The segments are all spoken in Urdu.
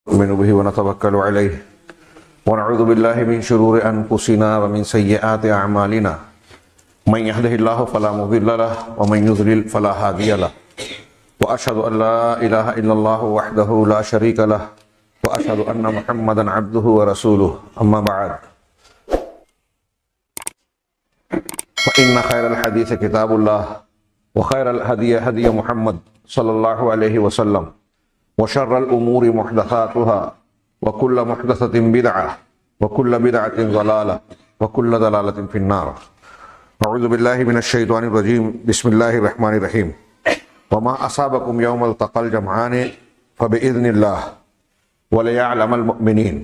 نؤمن به ونتوكل عليه ونعوذ بالله من شرور أنفسنا ومن سيئات أعمالنا من يهده الله فلا مضل له ومن يضلل فلا هادي له وأشهد أن لا إله إلا الله وحده لا شريك له وأشهد أن محمدا عبده ورسوله أما بعد فإن خير الحديث كتاب الله وخير الهدي هدي محمد صلى الله عليه وسلم وشر الأمور محدثاتها وكل محدثة بدعة وكل بدعة ضلالة وكل ضلالة في النار. أعوذ بالله من الشيطان الرجيم. بسم الله الرحمن الرحيم. وما أصابكم يوم التقى الجمعان فبإذن الله وليعلم المؤمنين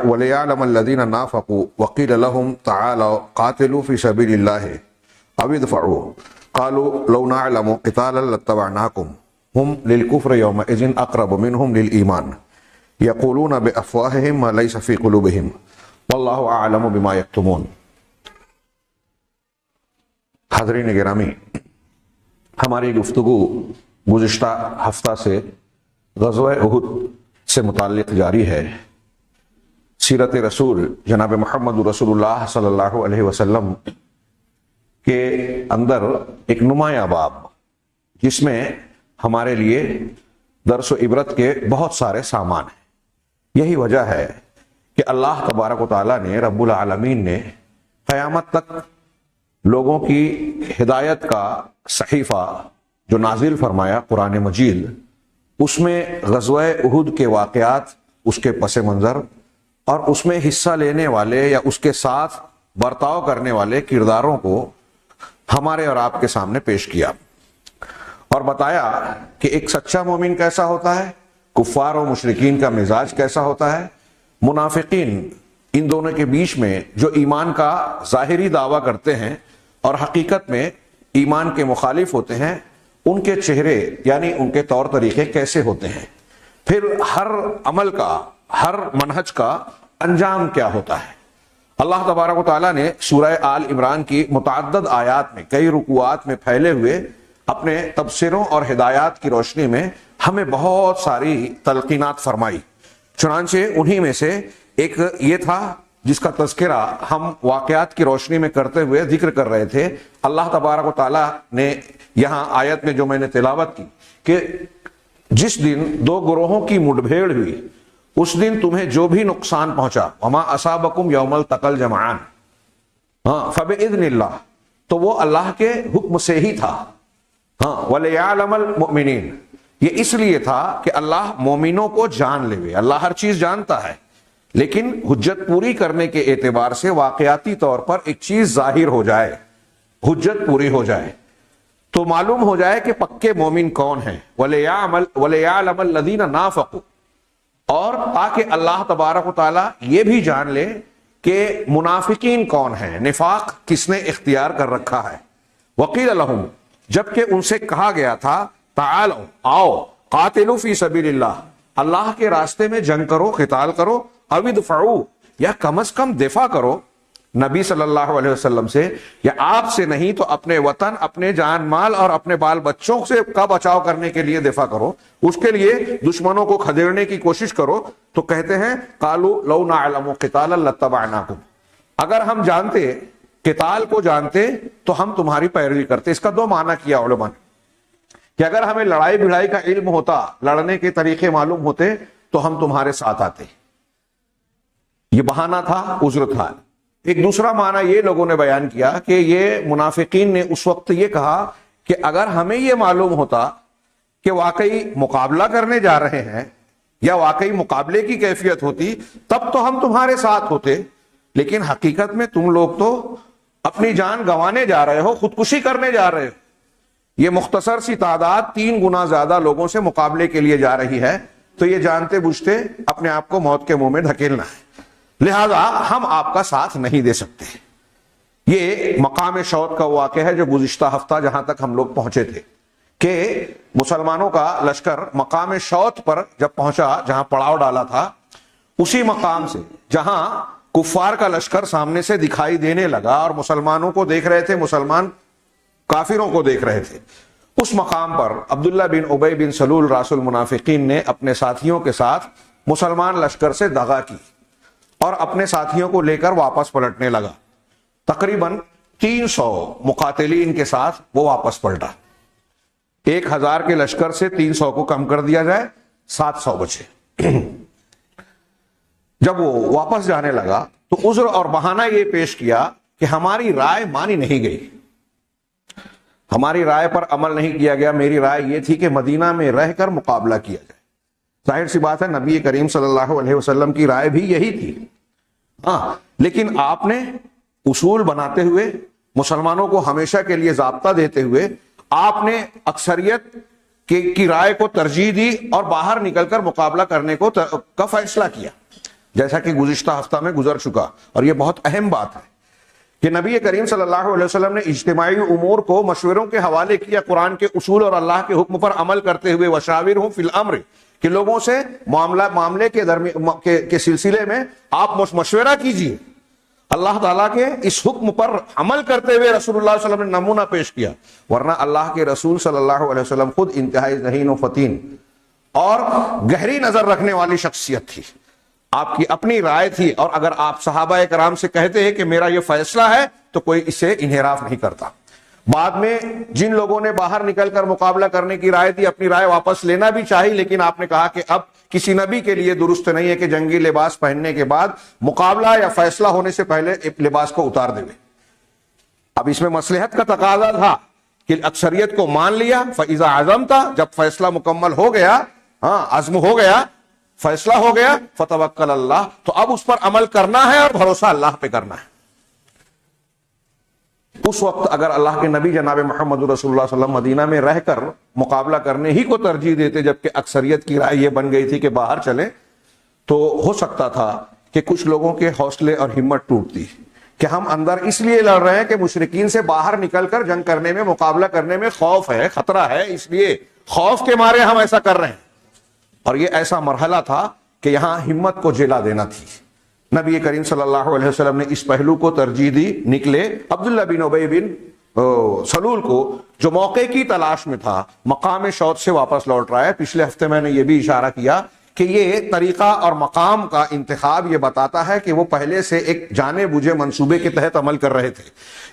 وليعلم الذين نافقوا وقيل لهم تعالوا قاتلوا في سبيل الله أو ادفعوا قالوا لو نعلم قتالا لاتبعناكم هم للكفر يومئذ أقرب منهم للإيمان يقولون بأفواههم ما ليس في قلوبهم والله أعلم بما يكتمون. حاضرین گرامی، ہماری گفتگو گزشتہ ہفتہ سے غزوہ احد سے متعلق جاری ہے. سیرت رسول جناب محمد رسول اللہ صلی اللہ علیہ وسلم کے اندر ایک نمایاں باب جس میں ہمارے لیے درس و عبرت کے بہت سارے سامان ہیں. یہی وجہ ہے کہ اللہ تبارک و تعالیٰ نے رب العالمین نے قیامت تک لوگوں کی ہدایت کا صحیفہ جو نازل فرمایا قرآن مجید، اس میں غزوہ احد کے واقعات، اس کے پس منظر اور اس میں حصہ لینے والے یا اس کے ساتھ برتاؤ کرنے والے کرداروں کو ہمارے اور آپ کے سامنے پیش کیا اور بتایا کہ ایک سچا مومن کیسا ہوتا ہے، کفار و مشرکین کا مزاج کیسا ہوتا ہے، منافقین ان دونوں کے بیچ میں جو ایمان کا ظاہری دعویٰ کرتے ہیں اور حقیقت میں ایمان کے مخالف ہوتے ہیں، ان کے چہرے یعنی ان کے طور طریقے کیسے ہوتے ہیں، پھر ہر عمل کا، ہر منہج کا انجام کیا ہوتا ہے. اللہ تبارک و تعالیٰ نے سورہ آل عمران کی متعدد آیات میں کئی رکوعات میں پھیلے ہوئے اپنے تبصروں اور ہدایات کی روشنی میں ہمیں بہت ساری تلقینات فرمائی. چنانچہ انہی میں سے ایک یہ تھا جس کا تذکرہ ہم واقعات کی روشنی میں کرتے ہوئے ذکر کر رہے تھے. اللہ تبارک و تعالیٰ نے یہاں آیت میں جو میں نے تلاوت کی کہ جس دن دو گروہوں کی مٹ بھیڑ ہوئی اس دن تمہیں جو بھی نقصان پہنچا وما اصابکم یوم التقى الجمعان فبإذن اللہ، تو وہ اللہ کے حکم سے ہی تھا. وَلِيَعْلَمَ الْمُؤْمِنِينَ، یہ اس لیے تھا کہ اللہ مومنوں کو جان لے. اللہ ہر چیز جانتا ہے لیکن حجت پوری کرنے کے اعتبار سے واقعاتی طور پر ایک چیز ظاہر ہو جائے، حجت پوری ہو جائے تو معلوم ہو جائے کہ پکے مومن کون ہیں. وَلِيَعْلَمَ الَّذِينَ نَافَقُوا، اور تاکہ اللہ تبارک و تعالیٰ یہ بھی جان لے کہ منافقین کون ہیں، نفاق کس نے اختیار کر رکھا ہے. وَقِيلَ لَهُمْ، جبکہ ان سے کہا گیا تھا تعالوا، آؤ، قاتلوا فی سبیل اللہ، اللہ کے راستے میں جنگ کرو، قتال کرو، او ادفعوا، یا کم از کم دفاع کرو نبی صلی اللہ علیہ وسلم سے، یا آپ سے نہیں تو اپنے وطن، اپنے جان مال اور اپنے بال بچوں سے کا بچاؤ کرنے کے لیے دفاع کرو، اس کے لیے دشمنوں کو کھدیڑنے کی کوشش کرو. تو کہتے ہیں قالوا لو نعلم قتالا لاتبعناکم، اگر ہم جانتے، قتال کو جانتے تو ہم تمہاری پیروی کرتے. اس کا دو معنی کیا علماء نے کہ اگر ہمیں لڑائی بھڑائی کا علم ہوتا، لڑنے کے طریقے معلوم ہوتے تو ہم تمہارے ساتھ آتے. یہ بہانہ تھا، عذر تھا. ایک دوسرا معنی یہ لوگوں نے بیان کیا کہ یہ منافقین نے اس وقت یہ کہا کہ اگر ہمیں یہ معلوم ہوتا کہ واقعی مقابلہ کرنے جا رہے ہیں یا واقعی مقابلے کی کیفیت ہوتی تب تو ہم تمہارے ساتھ ہوتے، لیکن حقیقت میں تم لوگ تو اپنی جان گنوانے جا رہے ہو، خودکشی کرنے جا رہے ہو. یہ مختصر سی تعداد 3 گنا زیادہ لوگوں سے مقابلے کے لیے جا رہی ہے، تو یہ جانتے بوجھتے اپنے آپ کو موت کے منہ میں دھکیلنا ہے، لہذا ہم آپ کا ساتھ نہیں دے سکتے. یہ مقام شوط کا واقعہ ہے جو گزشتہ ہفتہ جہاں تک ہم لوگ پہنچے تھے کہ مسلمانوں کا لشکر مقام شوط پر جب پہنچا، جہاں پڑاؤ ڈالا تھا، اسی مقام سے جہاں کفار کا لشکر سامنے سے دکھائی دینے لگا اور مسلمانوں کو دیکھ رہے تھے، مسلمان کافروں کو دیکھ رہے تھے، اس مقام پر عبداللہ بن ابی بن سلول راس المنافقین نے اپنے ساتھیوں کے ساتھ مسلمان لشکر سے دغا کی اور اپنے ساتھیوں کو لے کر واپس پلٹنے لگا. تقریباً 300 مقاتلین کے ساتھ وہ واپس پلٹا. 1000 کے لشکر سے 300 کو کم کر دیا جائے 700 بچے. جب وہ واپس جانے لگا تو عذر اور بہانہ یہ پیش کیا کہ ہماری رائے مانی نہیں گئی, ہماری رائے پر عمل نہیں کیا گیا, میری رائے یہ تھی کہ مدینہ میں رہ کر مقابلہ کیا جائے. ظاہر سی بات ہے نبی کریم صلی اللہ علیہ وسلم کی رائے بھی یہی تھی. ہاں, لیکن آپ نے اصول بناتے ہوئے, مسلمانوں کو ہمیشہ کے لیے ضابطہ دیتے ہوئے, آپ نے اکثریت کی رائے کو ترجیح دی اور باہر نکل کر مقابلہ کرنے کا فیصلہ کیا, جیسا کہ گزشتہ ہفتہ میں گزر چکا. اور یہ بہت اہم بات ہے کہ نبی کریم صلی اللہ علیہ وسلم نے اجتماعی امور کو مشوروں کے حوالے کیا, قرآن کے اصول اور اللہ کے حکم پر عمل کرتے ہوئے. وشاورہم فی الامر, کہ لوگوں سے معاملے کے سلسلے میں آپ مشورہ کیجیے. اللہ تعالیٰ کے اس حکم پر عمل کرتے ہوئے رسول اللہ صلی اللہ علیہ وسلم نے نمونہ پیش کیا, ورنہ اللہ کے رسول صلی اللہ علیہ وسلم خود انتہائی ذہین و فطین اور گہری نظر رکھنے والی شخصیت تھی. آپ کی اپنی رائے تھی, اور اگر آپ صحابہ کرام سے کہتے ہیں کہ میرا یہ فیصلہ ہے تو کوئی اسے انحراف نہیں کرتا. بعد میں جن لوگوں نے باہر نکل کر مقابلہ کرنے کی رائے دی, اپنی رائے واپس لینا بھی چاہی, لیکن آپ نے کہا کہ اب کسی نبی کے لیے درست نہیں ہے کہ جنگی لباس پہننے کے بعد مقابلہ یا فیصلہ ہونے سے پہلے لباس کو اتار دے. اب اس میں مصلحت کا تقاضا تھا کہ اکثریت کو مان لیا. فَإِذَا عَزَمْتَ, جب فیصلہ مکمل ہو گیا, ہاں عزم ہو گیا, فیصلہ ہو گیا, فَتَوَكَّلَ اللَّهِ, تو اب اس پر عمل کرنا ہے اور بھروسہ اللہ پہ کرنا ہے. اس وقت اگر اللہ کے نبی جناب محمد رسول اللہ صلی اللہ علیہ وسلم مدینہ میں رہ کر مقابلہ کرنے ہی کو ترجیح دیتے, جبکہ اکثریت کی رائے یہ بن گئی تھی کہ باہر چلے, تو ہو سکتا تھا کہ کچھ لوگوں کے حوصلے اور ہمت ٹوٹتی کہ ہم اندر اس لیے لڑ رہے ہیں کہ مشرکین سے باہر نکل کر جنگ کرنے میں, مقابلہ کرنے میں خوف ہے, خطرہ ہے, اس لیے خوف کے مارے ہم ایسا کر رہے ہیں. اور یہ ایسا مرحلہ تھا کہ یہاں ہمت کو جلا دینا تھی. نبی کریم صلی اللہ علیہ وسلم نے اس پہلو کو ترجیح دی. نکلے عبداللہ بن ابی بن سلول کو, جو موقع کی تلاش میں تھا, مقام شوط سے واپس لوٹ رہا ہے. پچھلے ہفتے میں نے یہ بھی اشارہ کیا کہ یہ طریقہ اور مقام کا انتخاب یہ بتاتا ہے کہ وہ پہلے سے ایک جانے بوجھے منصوبے کے تحت عمل کر رہے تھے.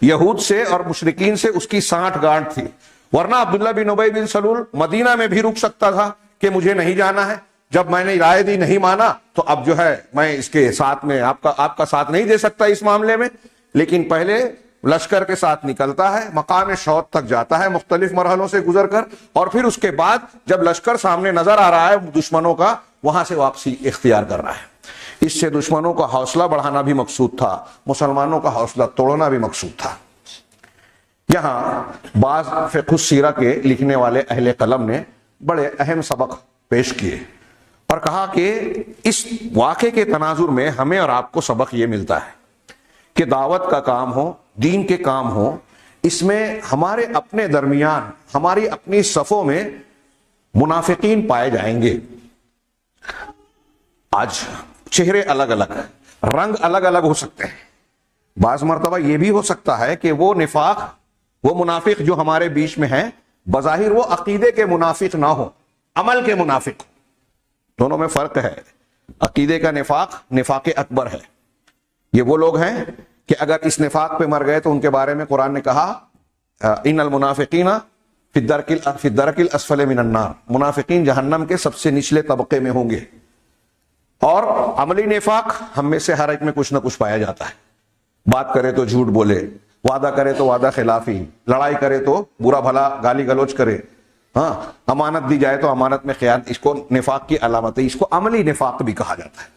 یہود سے اور مشرکین سے اس کی سانٹھ گانٹھ تھی, ورنہ عبداللہ بن ابی بن سلول مدینہ میں بھی رک سکتا تھا کہ مجھے نہیں جانا ہے, جب میں نے رائے دی نہیں مانا تو اب جو ہے میں اس کے ساتھ میں آپ کا ساتھ نہیں دے سکتا اس معاملے میں. لیکن پہلے لشکر کے ساتھ نکلتا ہے, مقام شوط تک جاتا ہے مختلف مرحلوں سے گزر کر, اور پھر اس کے بعد جب لشکر سامنے نظر آ رہا ہے دشمنوں کا, وہاں سے واپسی اختیار کر رہا ہے. اس سے دشمنوں کا حوصلہ بڑھانا بھی مقصود تھا, مسلمانوں کا حوصلہ توڑنا بھی مقصود تھا. یہاں بعض فقہ السیرہ کے لکھنے والے اہل قلم نے بڑے اہم سبق پیش کیے اور کہا کہ اس واقعے کے تناظر میں ہمیں اور آپ کو سبق یہ ملتا ہے کہ دعوت کا کام ہو, دین کے کام ہو, اس میں ہمارے اپنے درمیان, ہماری اپنی صفوں میں منافقین پائے جائیں گے. آج چہرے الگ الگ, رنگ الگ الگ ہو سکتے ہیں. بعض مرتبہ یہ بھی ہو سکتا ہے کہ وہ نفاق, وہ منافق جو ہمارے بیچ میں ہیں, بظاہر وہ عقیدے کے منافق نہ ہو, عمل کے منافق. دونوں میں فرق ہے. عقیدے کا نفاق نفاق اکبر ہے. یہ وہ لوگ ہیں کہ اگر اس نفاق پہ مر گئے تو ان کے بارے میں قرآن نے کہا ان المنافقین فی الدرک الاسفل من النار, منافقین جہنم کے سب سے نچلے طبقے میں ہوں گے. اور عملی نفاق ہم میں سے ہر ایک میں کچھ نہ کچھ پایا جاتا ہے. بات کرے تو جھوٹ بولے, وعدہ کرے تو وعدہ خلافی, لڑائی کرے تو برا بھلا گالی گلوچ کرے, ہاں امانت دی جائے تو امانت میں خیانت, اس کو نفاق کی علامت ہے, اس کو عملی نفاق بھی کہا جاتا ہے.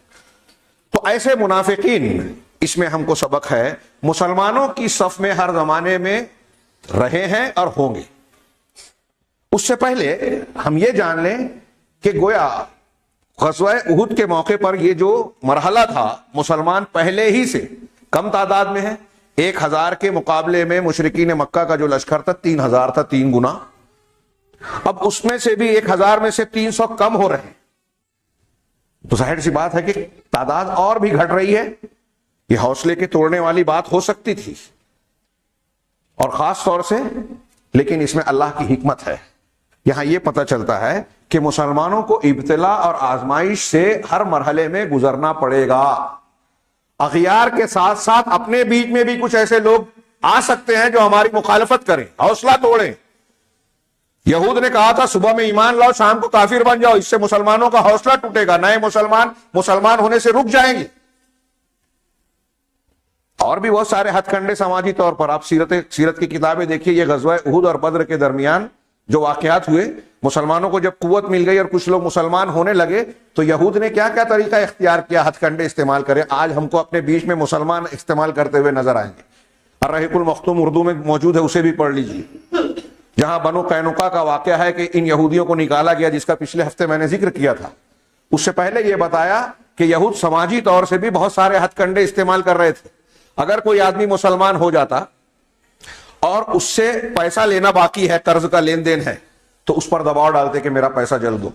تو ایسے منافقین, اس میں ہم کو سبق ہے, مسلمانوں کی صف میں ہر زمانے میں رہے ہیں اور ہوں گے. اس سے پہلے ہم یہ جان لیں کہ گویا غزوہ احد کے موقع پر یہ جو مرحلہ تھا, مسلمان پہلے ہی سے کم تعداد میں ہیں. 1000 کے مقابلے میں مشرکین مکہ کا جو لشکر تھا 3000 تھا, 3 گنا. اب اس میں سے بھی 1000 میں سے 300 کم ہو رہے ہیں. تو ظاہر سی بات ہے کہ تعداد اور بھی گھٹ رہی ہے. یہ حوصلے کے توڑنے والی بات ہو سکتی تھی, اور خاص طور سے لیکن اس میں اللہ کی حکمت ہے. یہاں یہ پتہ چلتا ہے کہ مسلمانوں کو ابتلا اور آزمائش سے ہر مرحلے میں گزرنا پڑے گا. اغیار کے ساتھ ساتھ اپنے بیچ میں بھی کچھ ایسے لوگ آ سکتے ہیں جو ہماری مخالفت کریں, حوصلہ توڑیں. یہود نے کہا تھا صبح میں ایمان لاؤ شام کو کافر بن جاؤ, اس سے مسلمانوں کا حوصلہ ٹوٹے گا, نئے مسلمان ہونے سے رک جائیں گے. اور بھی بہت سارے ہتھ کنڈے سماجی طور پر. آپ سیرت کی کتابیں دیکھیے, یہ غزوہ احد اور بدر کے درمیان جو واقعات ہوئے, مسلمانوں کو جب قوت مل گئی اور کچھ لوگ مسلمان ہونے لگے تو یہود نے کیا کیا طریقہ اختیار کیا, ہتھ کنڈے استعمال کرے. آج ہم کو اپنے بیچ میں مسلمان استعمال کرتے ہوئے نظر آئیں گے. الرحیق المختوم اردو میں موجود ہے, اسے بھی پڑھ لیجیے, جہاں بنو قینقاع کا واقعہ ہے کہ ان یہودیوں کو نکالا گیا, جس کا پچھلے ہفتے میں نے ذکر کیا تھا. اس سے پہلے یہ بتایا کہ یہود سماجی طور سے بھی بہت سارے ہتھ کنڈے استعمال کر رہے تھے. اگر کوئی آدمی مسلمان ہو جاتا اور اس سے پیسہ لینا باقی ہے, قرض کا لین دین ہے, تو اس پر دباؤ ڈالتے کہ میرا پیسہ جلد دو.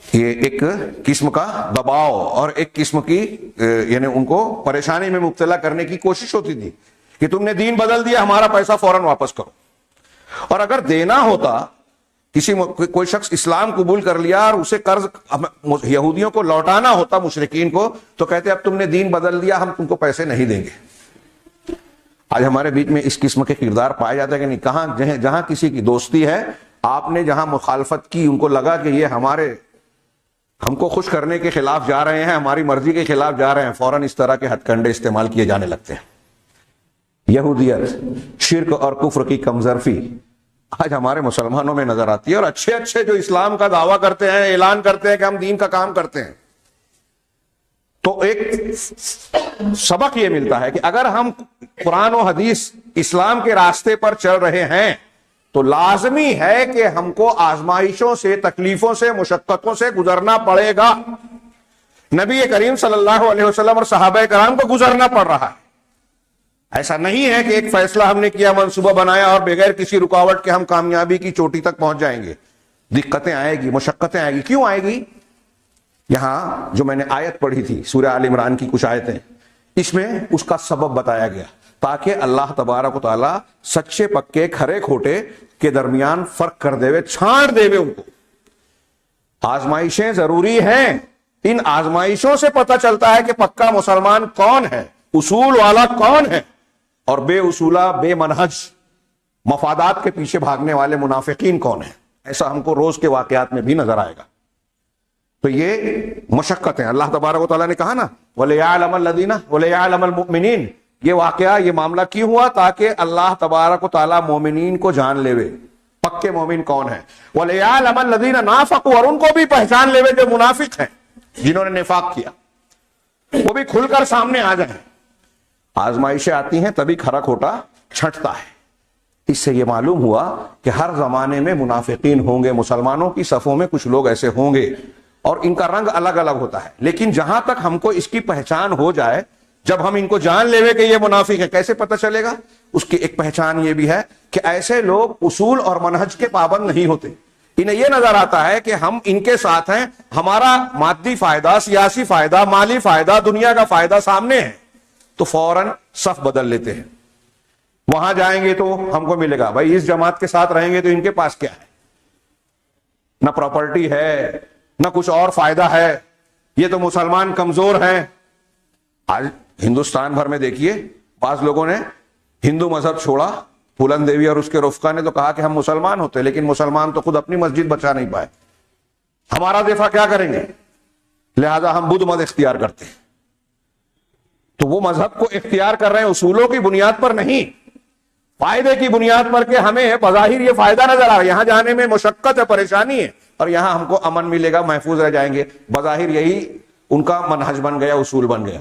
یہ ایک قسم کا دباؤ اور ایک قسم کی یعنی ان کو پریشانی میں مبتلا کرنے کی کوشش ہوتی تھی کہ تم نے دین بدل دیا, ہمارا پیسہ فوراً واپس کرو. اور اگر دینا ہوتا, کوئی شخص اسلام قبول کر لیا اور اسے قرض یہودیوں کو لوٹانا ہوتا, مشرکین کو, تو کہتے اب تم نے دین بدل دیا, ہم تم کو پیسے نہیں دیں گے. آج ہمارے بیچ میں اس قسم کے کردار پائے جاتے ہیں کہ نہیں. کہاں جہاں کسی کی دوستی ہے, آپ نے جہاں مخالفت کی, ان کو لگا کہ یہ ہم کو خوش کرنے کے خلاف جا رہے ہیں, ہماری مرضی کے خلاف جا رہے ہیں, فوراً اس طرح کے ہتھ کنڈے استعمال کیے جانے لگتے ہیں. یہودیت, شرک اور کفر کی کمظرفی آج ہمارے مسلمانوں میں نظر آتی ہے. اور اچھے جو اسلام کا دعویٰ کرتے ہیں, اعلان کرتے ہیں کہ ہم دین کا کام کرتے ہیں, تو ایک سبق یہ ملتا ہے کہ اگر ہم قرآن و حدیث اسلام کے راستے پر چل رہے ہیں تو لازمی ہے کہ ہم کو آزمائشوں سے, تکلیفوں سے, مشقتوں سے گزرنا پڑے گا. نبی کریم صلی اللہ علیہ وسلم اور صحابہ کرام کو گزرنا پڑ رہا ہے. ایسا نہیں ہے کہ ایک فیصلہ ہم نے کیا, منصوبہ بنایا اور بغیر کسی رکاوٹ کے ہم کامیابی کی چوٹی تک پہنچ جائیں گے. دقتیں آئے گی, مشقتیں آئے گی. کیوں آئے گی؟ یہاں جو میں نے آیت پڑھی تھی سورہ آل عمران کی کچھ آیتیں, اس میں اس کا سبب بتایا گیا تاکہ اللہ تبارک و تعالی سچے پکے کھرے کھوٹے کے درمیان فرق کر دے وے, چھانٹ دے وے ان کو. آزمائشیں ضروری ہیں. ان آزمائشوں سے پتہ چلتا ہے کہ پکا مسلمان کون ہے, اصول والا کون ہے, اور بے اصولہ, بے منہج, مفادات کے پیچھے بھاگنے والے منافقین کون ہیں. ایسا ہم کو روز کے واقعات میں بھی نظر آئے گا. تو یہ مشقتیں, اللہ تبارک و تعالیٰ نے کہا نا وَلِيَعْلَمَ الَّذِينَ وَلِيَعْلَمَ الْمُؤْمِنِينَ, یہ واقعہ, یہ معاملہ کیوں ہوا؟ تاکہ اللہ تبارک و تعالیٰ مومنین کو جان لے وے, پکے مومن کون ہیں. وَلِيَعْلَمَ الَّذِينَ نَافَقُوا, اور ان کو بھی پہچان لے وے جو منافق ہیں, جنہوں نے نفاق کیا, وہ بھی کھل کر سامنے آ جائیں. آزمائشیں آتی ہیں تبھی کھرا کھوٹا چھٹتا ہے. اس سے یہ معلوم ہوا کہ ہر زمانے میں منافقین ہوں گے, مسلمانوں کی صفوں میں کچھ لوگ ایسے ہوں گے, اور ان کا رنگ الگ الگ ہوتا ہے. لیکن جہاں تک ہم کو اس کی پہچان ہو جائے, جب ہم ان کو جان لے کہ یہ منافق ہے, کیسے پتہ چلے گا؟ اس کی ایک پہچان یہ بھی ہے کہ ایسے لوگ اصول اور منہج کے پابند نہیں ہوتے. انہیں یہ نظر آتا ہے کہ ہم ان کے ساتھ ہیں, ہمارا مادی فائدہ, سیاسی فائدہ, مالی فائدہ, دنیا کا فائدہ سامنے ہے, تو فوراً صف بدل لیتے ہیں. وہاں جائیں گے تو ہم کو ملے گا, بھائی اس جماعت کے ساتھ رہیں گے تو ان کے پاس کیا ہے, نہ پراپرٹی ہے, نہ کچھ اور فائدہ ہے, یہ تو مسلمان کمزور ہیں. آج ہندوستان بھر میں دیکھیے, بعض لوگوں نے ہندو مذہب چھوڑا, پھولن دیوی اور اس کے رفقا نے تو کہا کہ ہم مسلمان ہوتے, لیکن مسلمان تو خود اپنی مسجد بچا نہیں پائے, ہمارا دفاع کیا کریں گے, لہذا ہم بدھ مت اختیار کرتے ہیں. تو وہ مذہب کو اختیار کر رہے ہیں اصولوں کی بنیاد پر نہیں, فائدے کی بنیاد پر, کہ ہمیں بظاہر یہ فائدہ نظر آ رہا ہے, یہاں جانے میں مشقت ہے, پریشانی ہے, اور یہاں ہم کو امن ملے گا, محفوظ رہ جائیں گے. بظاہر یہی ان کا منہج بن گیا, اصول بن گیا.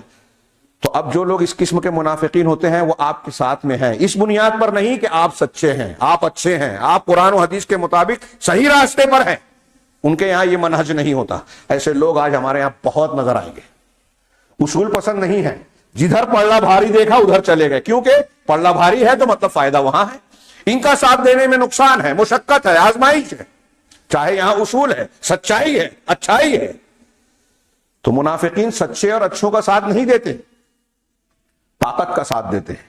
تو اب جو لوگ اس قسم کے منافقین ہوتے ہیں وہ آپ کے ساتھ میں ہیں, اس بنیاد پر نہیں کہ آپ سچے ہیں, آپ اچھے ہیں, آپ قرآن و حدیث کے مطابق صحیح راستے پر ہیں. ان کے یہاں یہ منہج نہیں ہوتا. ایسے لوگ آج ہمارے یہاں بہت نظر آئیں گے. اصول پسند نہیں ہے, جدھر پلڑا بھاری دیکھا ادھر چلے گئے, کیونکہ پلڑا بھاری ہے تو مطلب فائدہ وہاں ہے. ان کا ساتھ دینے میں نقصان ہے, مشقت ہے, آزمائش ہے, چاہے یہاں اصول ہے, سچائی ہے, اچھائی ہے. تو منافقین سچے اور اچھوں کا ساتھ نہیں دیتے, طاقت کا ساتھ دیتے ہیں.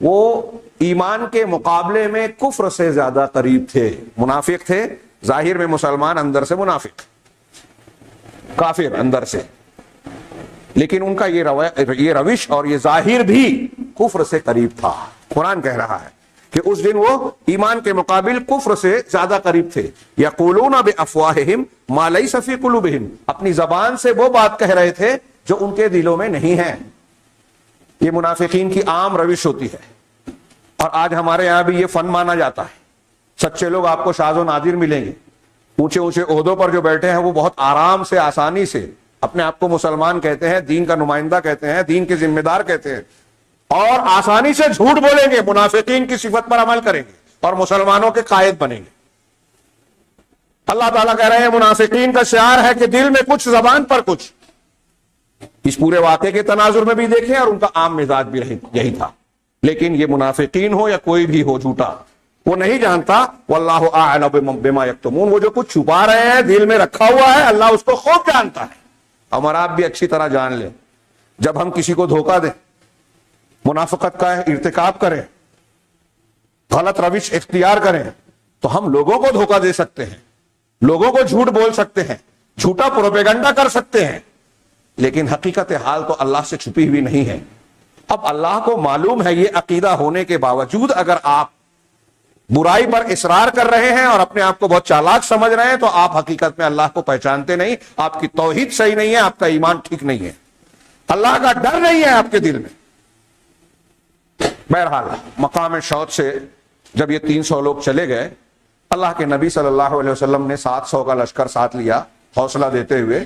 وہ ایمان کے مقابلے میں کفر سے زیادہ قریب تھے. منافق تھے ظاہر میں مسلمان، اندر سے منافق، کافر اندر سے، لیکن ان کا یہ روش اور یہ ظاہر بھی کفر سے قریب تھا. قرآن کہہ رہا ہے کہ اس دن وہ ایمان کے مقابل کفر سے زیادہ قریب تھے. یقولون بافواہہم ما لیس فی قلوبہم، اپنی زبان سے وہ بات کہہ رہے تھے جو ان کے دلوں میں نہیں ہے. یہ منافقین کی عام روش ہوتی ہے، اور آج ہمارے یہاں بھی یہ فن مانا جاتا ہے. سچے لوگ آپ کو شاذ و نادر ملیں گے. اونچے اونچے عہدوں پر جو بیٹھے ہیں وہ بہت آرام سے، آسانی سے اپنے آپ کو مسلمان کہتے ہیں، دین کا نمائندہ کہتے ہیں، دین کے ذمہ دار کہتے ہیں، اور آسانی سے جھوٹ بولیں گے، منافقین کی صفت پر عمل کریں گے اور مسلمانوں کے قائد بنیں گے. اللہ تعالیٰ کہہ رہے ہیں منافقین کا شعار ہے کہ دل میں کچھ، زبان پر کچھ. اس پورے واقعے کے تناظر میں بھی دیکھیں، اور ان کا عام مزاج بھی یہی تھا. لیکن یہ منافقین ہو یا کوئی بھی ہو جھوٹا، وہ نہیں جانتا. واللہ اعلم بما یکتمون، وہ جو کچھ چھپا رہے ہیں دل میں رکھا ہوا ہے اللہ اس کو خوب جانتا ہے. ہمارا آپ بھی اچھی طرح جان لیں، جب ہم کسی کو دھوکہ دیں، منافقت کا ارتکاب کریں، غلط روش اختیار کریں، تو ہم لوگوں کو دھوکہ دے سکتے ہیں، لوگوں کو جھوٹ بول سکتے ہیں، جھوٹا پروپیگنڈا کر سکتے ہیں، لیکن حقیقت حال تو اللہ سے چھپی ہوئی نہیں ہے. اب اللہ کو معلوم ہے یہ عقیدہ ہونے کے باوجود اگر آپ برائی پر اصرار کر رہے ہیں اور اپنے آپ کو بہت چالاک سمجھ رہے ہیں تو آپ حقیقت میں اللہ کو پہچانتے نہیں. آپ کی توحید صحیح نہیں ہے، آپ کا ایمان ٹھیک نہیں ہے، اللہ کا ڈر نہیں ہے آپ کے دل میں. بہرحال مقام شوط سے جب یہ 300 لوگ چلے گئے، اللہ کے نبی صلی اللہ علیہ وسلم نے 700 کا لشکر ساتھ لیا، حوصلہ دیتے ہوئے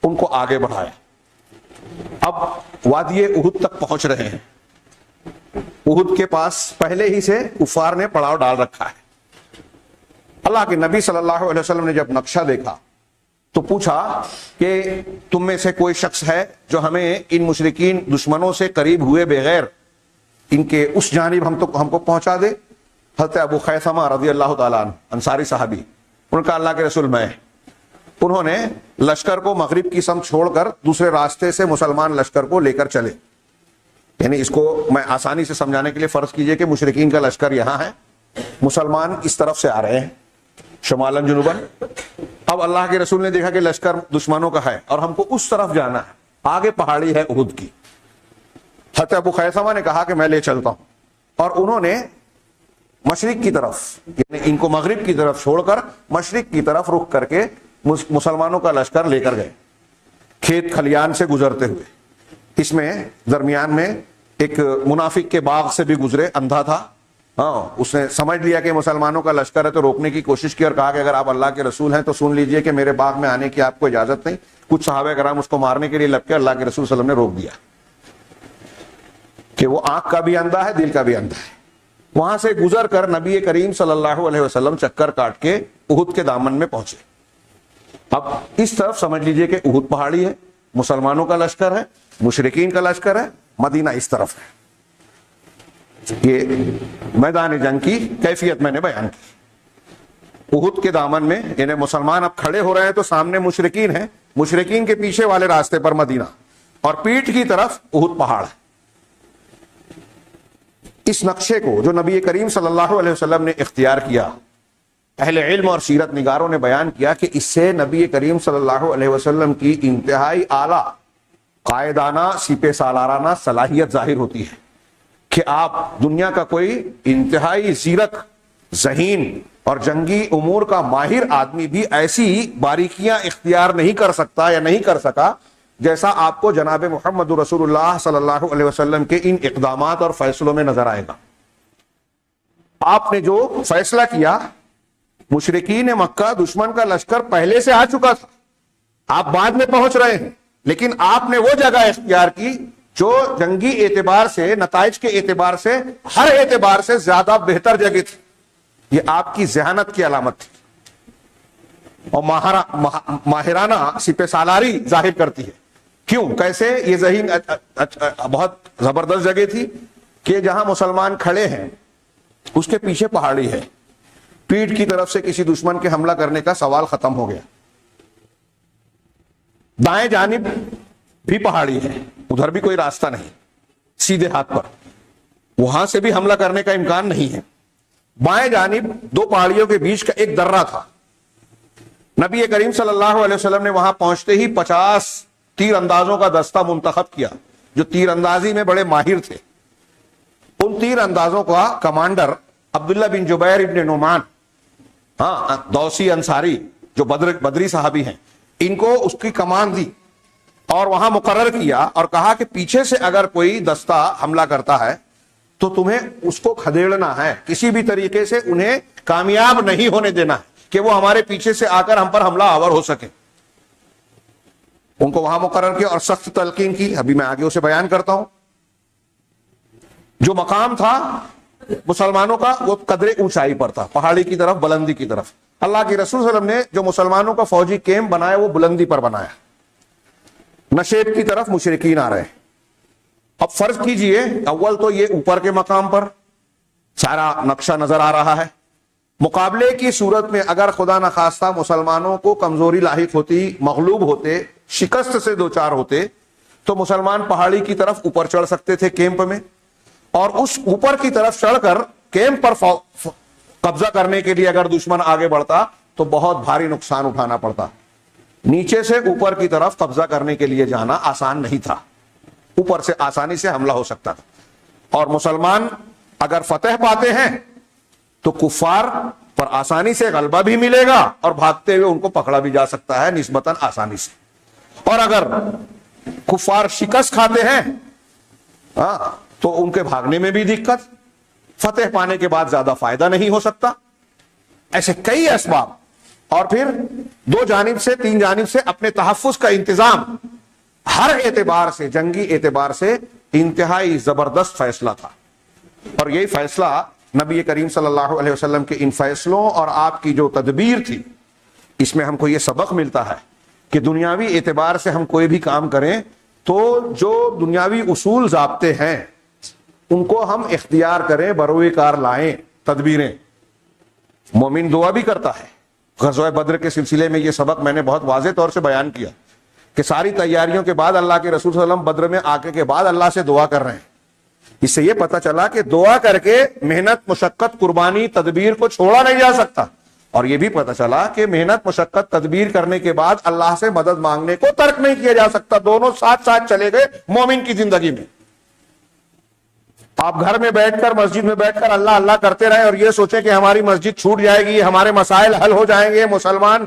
ان کو آگے بڑھایا. اب وادی احد تک پہنچ رہے ہیں. احد کے پاس پہلے ہی سے کفار نے پڑاؤ ڈال رکھا ہے. اللہ کے نبی صلی اللہ علیہ وسلم نے جب نقشہ دیکھا تو پوچھا کہ تم میں سے کوئی شخص ہے جو ہمیں ان مشرکین دشمنوں سے قریب ہوئے بغیر ان کے اس جانب ہم کو پہنچا دے. حضرت ابو خیثمہ رضی اللہ تعالیٰ عنہ انصاری صحابی، ان کا اللہ کے رسول میں، انہوں نے لشکر کو مغرب کی سمت چھوڑ کر دوسرے راستے سے مسلمان لشکر کو لے کر چلے. یعنی اس کو میں آسانی سے سمجھانے کے لیے فرض کیجئے کہ مشرکین کا لشکر یہاں ہے، مسلمان اس طرف سے آ رہے ہیں شمالن جنوبن. اب اللہ کے رسول نے دیکھا کہ لشکر دشمنوں کا ہے اور ہم کو اس طرف جانا ہے، آگے پہاڑی ہے احد کی. حضرت ابو خیثمہ نے کہا کہ میں لے چلتا ہوں، اور انہوں نے مشرق کی طرف، یعنی ان کو مغرب کی طرف چھوڑ کر مشرق کی طرف رخ کر کے مسلمانوں کا لشکر لے کر گئے، کھیت کھلیان سے گزرتے ہوئے. اس میں درمیان میں ایک منافق کے باغ سے بھی گزرے، اندھا تھا. اس نے سمجھ لیا کہ مسلمانوں کا لشکر ہے تو روکنے کی کوشش کی اور کہا کہ اگر آپ اللہ کے رسول ہیں تو سن لیجئے کہ میرے باغ میں آنے کی آپ کو اجازت نہیں. کچھ صحابہ کرام اس کو مارنے کے لیے لگ کے اللہ کے رسول صلی اللہ علیہ وسلم نے روک دیا کہ وہ آنکھ کا بھی اندھا ہے، دل کا بھی اندھا ہے. وہاں سے گزر کر نبی کریم صلی اللہ علیہ وسلم چکر کاٹ کے احد کے دامن میں پہنچے. اب اس طرف سمجھ لیجئے کہ احد پہاڑی ہے، مسلمانوں کا لشکر ہے، مشرکین کا لشکر ہے، مدینہ اس طرف ہے. یہ میدان جنگ کی کیفیت میں نے بیان کی. احد کے دامن میں یعنی مسلمان اب کھڑے ہو رہے ہیں تو سامنے مشرکین ہیں، مشرکین کے پیچھے والے راستے پر مدینہ، اور پیٹھ کی طرف احد پہاڑ ہے. اس نقشے کو جو نبی کریم صلی اللہ علیہ وسلم نے اختیار کیا، اہل علم اور سیرت نگاروں نے بیان کیا کہ اس سے نبی کریم صلی اللہ علیہ وسلم کی انتہائی اعلیٰ قائدانہ سپہ سالارانہ صلاحیت ظاہر ہوتی ہے کہ آپ دنیا کا کوئی انتہائی زیرک، ذہین اور جنگی امور کا ماہر آدمی بھی ایسی باریکیاں اختیار نہیں کر سکتا یا نہیں کر سکا جیسا آپ کو جناب محمد رسول اللہ صلی اللہ علیہ وسلم کے ان اقدامات اور فیصلوں میں نظر آئے گا. آپ نے جو فیصلہ کیا، مشرکین مکہ دشمن کا لشکر پہلے سے آ چکا تھا، آپ بعد میں پہنچ رہے ہیں، لیکن آپ نے وہ جگہ اختیار کی جو جنگی اعتبار سے، نتائج کے اعتبار سے، ہر اعتبار سے زیادہ بہتر جگہ تھی. یہ آپ کی ذہانت کی علامت تھی اور ماہرانہ سپہ سالاری ظاہر کرتی ہے. کیوں، کیسے؟ یہ ذہین بہت زبردست جگہ تھی کہ جہاں مسلمان کھڑے ہیں اس کے پیچھے پہاڑی ہے، پیٹھ کی طرف سے کسی دشمن کے حملہ کرنے کا سوال ختم ہو گیا. دائیں جانب بھی پہاڑی ہے، ادھر بھی کوئی راستہ نہیں، سیدھے ہاتھ پر. وہاں سے بھی حملہ کرنے کا امکان نہیں ہے. بائیں جانب دو پہاڑیوں کے بیچ کا ایک درہ تھا. نبی کریم صلی اللہ علیہ وسلم نے وہاں پہنچتے ہی 50 تیر اندازوں کا دستہ منتخب کیا جو تیر اندازی میں بڑے ماہر تھے. ان تیر اندازوں کا کمانڈر عبداللہ بن جبیر ابن نعمان، دوسی انصاری جو بدری صحابی ہیں، ان کو اس کی کمان دی اور وہاں مقرر کیا اور کہا کہ پیچھے سے اگر کوئی دستہ حملہ کرتا ہے تو تمہیں اس کو کھدیڑنا ہے، کسی بھی طریقے سے انہیں کامیاب نہیں ہونے دینا ہے کہ وہ ہمارے پیچھے سے آ کر ہم پر حملہ آور ہو سکے. ان کو وہاں مقرر کیا اور سخت تلقین کی. ابھی میں آگے اسے بیان کرتا ہوں. جو مقام تھا مسلمانوں کا وہ قدر اونچائی پر تھا، پہاڑی کی طرف، بلندی کی طرف. اللہ کے رسول صلی اللہ علیہ وسلم نے جو مسلمانوں کا فوجی کیمپ بنایا وہ بلندی پر بنایا. نشیب کی طرف مشرکین آ رہے ہیں. اب فرض کیجئے اول تو یہ اوپر کے مقام پر سارا نقشہ نظر آ رہا ہے. مقابلے کی صورت میں اگر خدا نخواستہ مسلمانوں کو کمزوری لاحق ہوتی، مغلوب ہوتے، شکست سے دوچار ہوتے، تو مسلمان پہاڑی کی طرف اوپر چڑھ سکتے تھے کیمپ میں، اور اس اوپر کی طرف چڑھ کر کیمپ پر قبضہ کرنے کے لیے اگر دشمن آگے بڑھتا تو بہت بھاری نقصان اٹھانا پڑتا. نیچے سے اوپر کی طرف قبضہ کرنے کے لیے جانا آسان نہیں تھا، اوپر سے آسانی سے حملہ ہو سکتا تھا. اور مسلمان اگر فتح پاتے ہیں تو کفار پر آسانی سے غلبہ بھی ملے گا اور بھاگتے ہوئے ان کو پکڑا بھی جا سکتا ہے نسبتاً آسانی سے. اور اگر کفار شکست کھاتے ہیں تو ان کے بھاگنے میں بھی دقت، فتح پانے کے بعد زیادہ فائدہ نہیں ہو سکتا. ایسے کئی اسباب. اور پھر دو جانب سے، تین جانب سے اپنے تحفظ کا انتظام ہر اعتبار سے، جنگی اعتبار سے انتہائی زبردست فیصلہ تھا. اور یہی فیصلہ نبی کریم صلی اللہ علیہ وسلم کے ان فیصلوں اور آپ کی جو تدبیر تھی، اس میں ہم کو یہ سبق ملتا ہے کہ دنیاوی اعتبار سے ہم کوئی بھی کام کریں تو جو دنیاوی اصول ضابطے ہیں ان کو ہم اختیار کریں، بروئے کار لائیں تدبیریں. مومن دعا بھی کرتا ہے. غزوہ بدر کے سلسلے میں یہ سبق میں نے بہت واضح طور سے بیان کیا کہ ساری تیاریوں کے بعد اللہ کے رسول صلی اللہ علیہ وسلم بدر میں آنے کے بعد اللہ سے دعا کر رہے ہیں. اس سے یہ پتا چلا کہ دعا کر کے محنت، مشقت، قربانی، تدبیر کو چھوڑا نہیں جا سکتا. اور یہ بھی پتا چلا کہ محنت، مشقت، تدبیر کرنے کے بعد اللہ سے مدد مانگنے کو ترک نہیں کیا جا سکتا. دونوں ساتھ ساتھ چلے گئے مومن کی زندگی میں. آپ گھر میں بیٹھ کر، مسجد میں بیٹھ کر اللہ اللہ کرتے رہیں اور یہ سوچیں کہ ہماری مسجد چھوٹ جائے گی، ہمارے مسائل حل ہو جائیں گے، مسلمان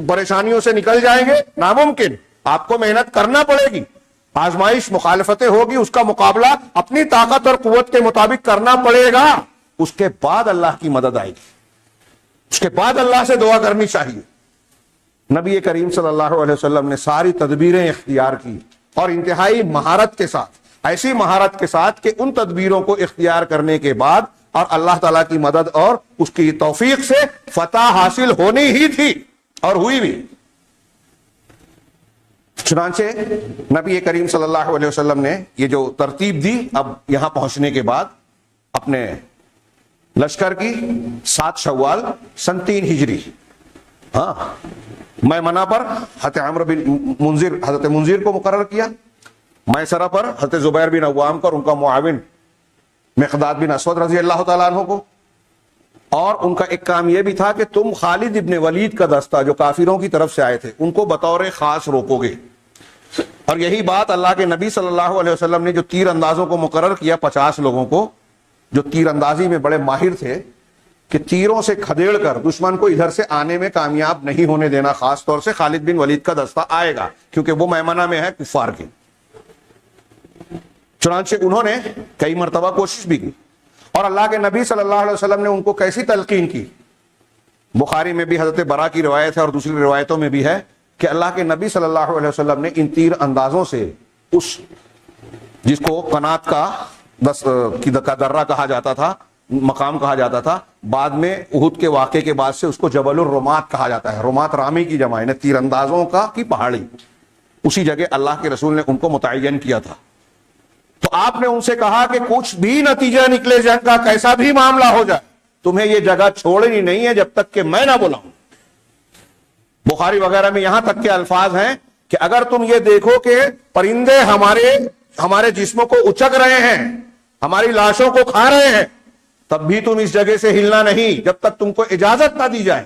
پریشانیوں سے نکل جائیں گے، ناممکن. آپ کو محنت کرنا پڑے گی. آزمائش، مخالفتیں ہوگی، اس کا مقابلہ اپنی طاقت اور قوت کے مطابق کرنا پڑے گا. اس کے بعد اللہ کی مدد آئے گی، اس کے بعد اللہ سے دعا کرنی چاہیے. نبی کریم صلی اللہ علیہ وسلم نے ساری تدبیریں اختیار کی اور انتہائی مہارت کے ساتھ، ایسی مہارت کے ساتھ کہ ان تدبیروں کو اختیار کرنے کے بعد اور اللہ تعالیٰ کی مدد اور اس کی توفیق سے فتح حاصل ہونی ہی تھی اور ہوئی بھی. چنانچہ نبی کریم صلی اللہ علیہ وسلم نے یہ جو ترتیب دی، اب یہاں پہنچنے کے بعد اپنے لشکر کی 7 شوال سن 3 ہجری میمنہ پر حضرت عمرو بن منذر، حضرت منذر کو مقرر کیا. میسرہ پر حضرت زبیر بن عوام کو اور ان کا معاون مقداد بن اسود رضی اللہ تعالیٰ عنہ کو. اور ان کا ایک کام یہ بھی تھا کہ تم خالد ابن ولید کا دستہ جو کافروں کی طرف سے آئے تھے ان کو بطور خاص روکو گے. اور یہی بات اللہ کے نبی صلی اللہ علیہ وسلم نے جو تیر اندازوں کو مقرر کیا، 50 لوگوں کو جو تیر اندازی میں بڑے ماہر تھے، کہ تیروں سے کھدیڑ کر دشمن کو ادھر سے آنے میں کامیاب نہیں ہونے دینا. خاص طور سے خالد بن ولید کا دستہ آئے گا کیونکہ وہ میمنہ میں ہے کفار کے. چنانچہ انہوں نے کئی مرتبہ کوشش بھی کی اور اللہ کے نبی صلی اللہ علیہ وسلم نے ان کو کیسی تلقین کی. بخاری میں بھی حضرت برا کی روایت ہے اور دوسری روایتوں میں بھی ہے کہ اللہ کے نبی صلی اللہ علیہ وسلم نے ان تیر اندازوں سے اس جس کو قنات کا درہ کہا جاتا تھا، مقام کہا جاتا تھا، بعد میں احد کے واقعے کے بعد سے اس کو جبل الرمات کہا جاتا ہے. رمات رامی کی جمع ہے، تیر اندازوں کا کی پہاڑی. اسی جگہ اللہ کے رسول نے ان کو متعین کیا تھا. تو آپ نے ان سے کہا کہ کچھ بھی نتیجہ نکلے جنگ کا، کیسا بھی معاملہ ہو جائے، تمہیں یہ جگہ چھوڑنی نہیں ہے جب تک کہ میں نہ بلاؤں. بخاری وغیرہ میں یہاں تک کے الفاظ ہیں کہ اگر تم یہ دیکھو کہ پرندے ہمارے جسموں کو اچک رہے ہیں ہماری لاشوں کو کھا رہے ہیں، تب بھی تم اس جگہ سے ہلنا نہیں جب تک تم کو اجازت نہ دی جائے۔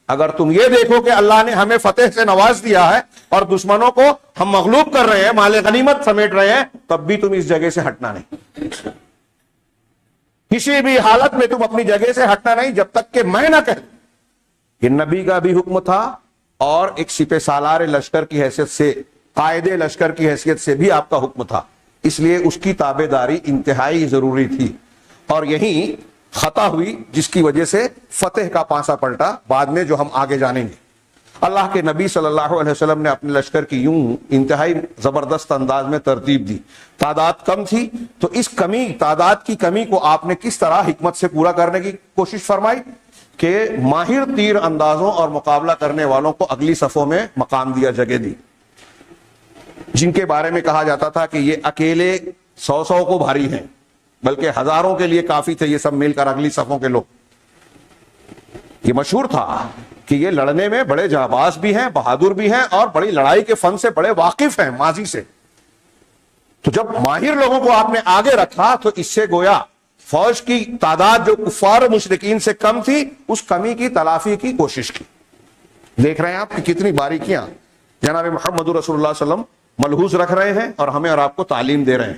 اگر تم یہ دیکھو کہ اللہ نے ہمیں فتح سے نواز دیا ہے اور دشمنوں کو ہم مغلوب کر رہے ہیں، مال غنیمت سمیٹ رہے ہیں، تب بھی تم اس جگہ سے ہٹنا نہیں، کسی بھی حالت میں تم اپنی جگہ سے ہٹنا نہیں جب تک کہ میں نہ کہوں۔ یہ نبی کا بھی حکم تھا اور ایک سپہ سالار لشکر کی حیثیت سے، قائد لشکر کی حیثیت سے بھی آپ کا حکم تھا، اس لیے اس کی تابع داری انتہائی ضروری تھی، اور یہی خطا ہوئی جس کی وجہ سے فتح کا پانسا پلٹا بعد میں جو ہم آگے جانیں گے۔ اللہ کے نبی صلی اللہ علیہ وسلم نے اپنے لشکر کی یوں انتہائی زبردست انداز میں ترتیب دی۔ تعداد کم تھی تو اس تعداد کی کمی کو آپ نے کس طرح حکمت سے پورا کرنے کی کوشش فرمائی کہ ماہر تیر اندازوں اور مقابلہ کرنے والوں کو اگلی صفوں میں مقام دیا، جگہ دی، جن کے بارے میں کہا جاتا تھا کہ یہ اکیلے 100 کو بھاری ہیں، بلکہ ہزاروں کے لیے کافی تھے یہ سب مل کر اگلی صفوں کے لوگ۔ یہ مشہور تھا کہ یہ لڑنے میں بڑے جانباز بھی ہیں، بہادر بھی ہیں، اور بڑی لڑائی کے فن سے بڑے واقف ہیں ماضی سے۔ تو جب ماہر لوگوں کو آپ نے آگے رکھا تو اس سے گویا فوج کی تعداد جو کفار و مشرکین سے کم تھی، اس کمی کی تلافی کی کوشش کی۔ دیکھ رہے ہیں آپ کہ کتنی باریکیاں جناب محمد رسول اللہ صلی اللہ علیہ وسلم ملحوظ رکھ رہے ہیں اور ہمیں اور آپ کو تعلیم دے رہے ہیں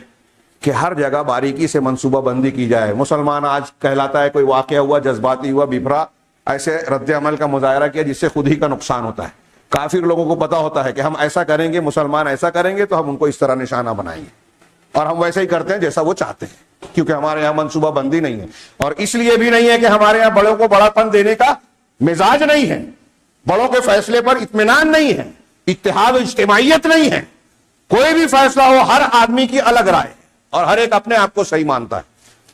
کہ ہر جگہ باریکی سے منصوبہ بندی کی جائے۔ مسلمان آج کہلاتا ہے کوئی واقعہ ہوا، جذباتی ہوا، بھیبرا، ایسے رد عمل کا مظاہرہ کیا جس سے خود ہی کا نقصان ہوتا ہے۔ کافر لوگوں کو پتا ہوتا ہے کہ ہم ایسا کریں گے، مسلمان ایسا کریں گے تو ہم ان کو اس طرح نشانہ بنائیں گے، اور ہم ویسے ہی کرتے ہیں جیسا وہ چاہتے ہیں، کیونکہ ہمارے یہاں منصوبہ بندی نہیں ہے۔ اور اس لیے بھی نہیں ہے کہ ہمارے یہاں بڑوں کو بڑا پن دینے کا مزاج نہیں ہے، بڑوں کے فیصلے پر اطمینان نہیں ہے، اتحاد و اجتماعیت نہیں ہے۔ کوئی بھی فیصلہ ہو، ہر آدمی کی الگ رائے اور ہر ایک اپنے آپ کو صحیح مانتا ہے،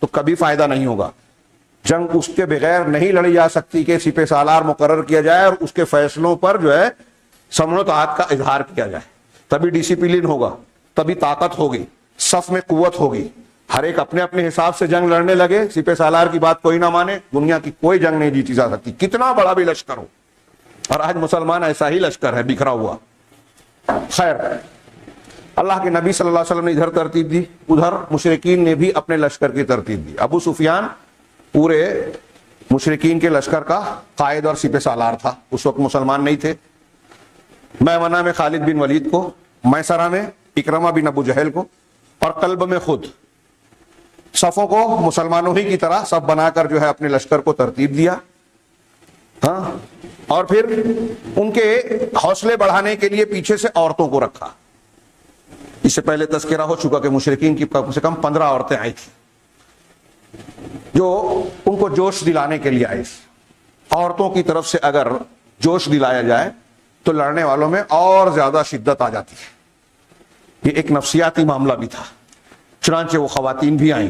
تو کبھی فائدہ نہیں ہوگا۔ جنگ اس کے بغیر نہیں لڑی جا سکتی کہ سپہ سالار مقرر کیا جائے اور اس کے فیصلوں پر جو ہے سمع و طاعت کا اظہار کیا جائے، تبھی ڈسپلن ہوگا، تبھی طاقت ہوگی، صف میں قوت ہوگی۔ ہر ایک اپنے اپنے حساب سے جنگ لڑنے لگے، سپہ سالار کی بات کوئی نہ مانے، دنیا کی کوئی جنگ نہیں جیتی جا سکتی، کتنا بڑا بھی لشکر ہو۔ اور آج مسلمان ایسا ہی لشکر ہے، بکھرا ہوا۔ خیر، اللہ کے نبی صلی اللہ علیہ وسلم نے ادھر ترتیب دی، ادھر مشرکین نے بھی اپنے لشکر کی ترتیب دی۔ ابو سفیان پورے مشرکین کے لشکر کا قائد اور سپہ سالار تھا، اس وقت مسلمان نہیں تھے۔ میمنہ میں خالد بن ولید کو، میسرہ میں اکرمہ بن ابو جہل کو، اور قلب میں خود صفوں کو مسلمانوں ہی کی طرح سب بنا کر جو ہے اپنے لشکر کو ترتیب دیا۔ ہاں، اور پھر ان کے حوصلے بڑھانے کے لیے پیچھے سے عورتوں کو رکھا۔ اس سے پہلے تذکرہ ہو چکا کہ مشرکین کی کم سے کم 15 عورتیں آئی تھیں جو ان کو جوش دلانے کے لیے آئی۔ عورتوں کی طرف سے اگر جوش دلایا جائے تو لڑنے والوں میں اور زیادہ شدت آ جاتی ہے۔ یہ ایک نفسیاتی معاملہ بھی تھا، چنانچہ وہ خواتین بھی آئیں۔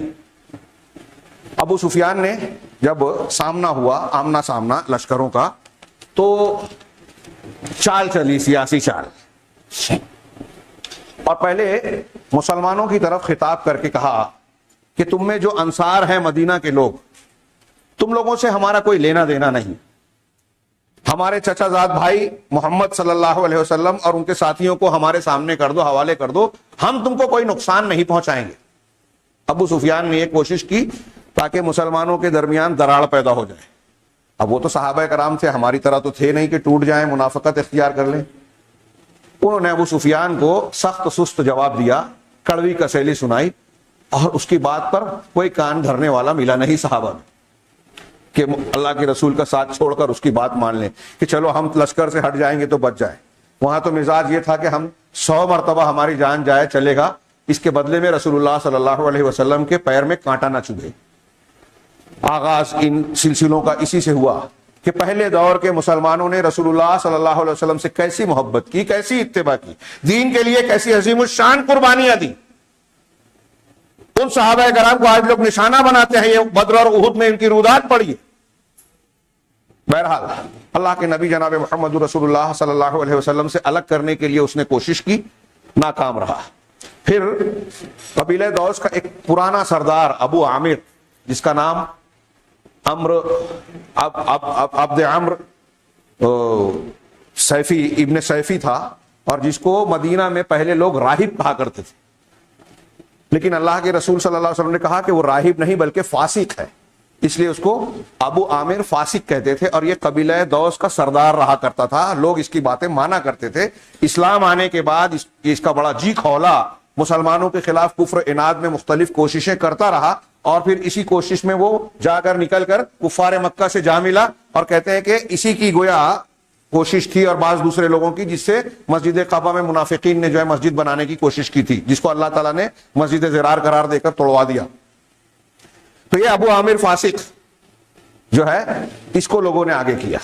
ابو سفیان نے جب سامنا ہوا، آمنا سامنا لشکروں کا، تو چال چلی، سیاسی چال، اور پہلے مسلمانوں کی طرف خطاب کر کے کہا کہ تم میں جو انصار ہیں مدینہ کے لوگ، تم لوگوں سے ہمارا کوئی لینا دینا نہیں، ہمارے چچا زاد بھائی محمد صلی اللہ علیہ وسلم اور ان کے ساتھیوں کو ہمارے سامنے کر دو، حوالے کر دو، ہم تم کو کوئی نقصان نہیں پہنچائیں گے۔ ابو سفیان نے یہ کوشش کی تاکہ مسلمانوں کے درمیان دراڑ پیدا ہو جائے۔ اب وہ تو صحابہ کرام تھے، ہماری طرح تو تھے نہیں کہ ٹوٹ جائیں، منافقت اختیار کر لیں۔ انہوں نے ابو سفیان کو سخت سست جواب دیا، کڑوی کسیلی سنائی، اور اس کی بات پر کوئی کان دھرنے والا ملا نہیں صحابہ میں کہ اللہ کے رسول کا ساتھ چھوڑ کر اس کی بات مان لیں کہ چلو ہم لشکر سے ہٹ جائیں گے تو بچ جائیں۔ وہاں تو مزاج یہ تھا کہ ہم 100 مرتبہ ہماری جان جائے چلے گا، اس کے بدلے میں رسول اللہ صلی اللہ علیہ وسلم کے پیر میں کانٹا نہ چبھے۔ آغاز ان سلسلوں کا اسی سے ہوا کہ پہلے دور کے مسلمانوں نے رسول اللہ صلی اللہ علیہ وسلم سے کیسی محبت کی، کیسی اتباع کی، دین کے لیے کیسی عظیم الشان قربانیاں دی۔ ان صحابہ کرام کو آج لوگ نشانہ بناتے ہیں، یہ بدر اور احد میں ان کی رودات پڑی ہے۔ بہرحال اللہ کے نبی جناب محمد رسول اللہ صلی اللہ علیہ وسلم سے الگ کرنے کے لیے اس نے کوشش کی، ناکام رہا۔ پھر قبیلہ دوس کا ایک پرانا سردار ابو عامر، جس کا نام عبد عمر سیفی ابن سیفی تھا، اور جس کو مدینہ میں پہلے لوگ راہب کہا کرتے تھے، لیکن اللہ کے رسول صلی اللہ علیہ وسلم نے کہا کہ وہ راہب نہیں بلکہ فاسق ہے، اس لیے اس کو ابو عامر فاسق کہتے تھے، اور یہ قبیلہ دوس کا سردار رہا کرتا تھا، لوگ اس کی باتیں مانا کرتے تھے۔ اسلام آنے کے بعد اس کا بڑا جی کھولا، مسلمانوں کے خلاف کفر اناد میں مختلف کوششیں کرتا رہا، اور پھر اسی کوشش میں وہ جا کر نکل کر کفار مکہ سے جا ملا، اور کہتے ہیں کہ اسی کی گویا کوشش تھی اور بعض دوسرے لوگوں کی، جس سے مسجد قباء میں منافقین نے جو ہے مسجد بنانے کی کوشش کی تھی، جس کو اللہ تعالیٰ نے مسجد زرار قرار دے کر توڑوا دیا۔ تو یہ ابو عامر فاسق جو ہے اس کو لوگوں نے آگے کیا،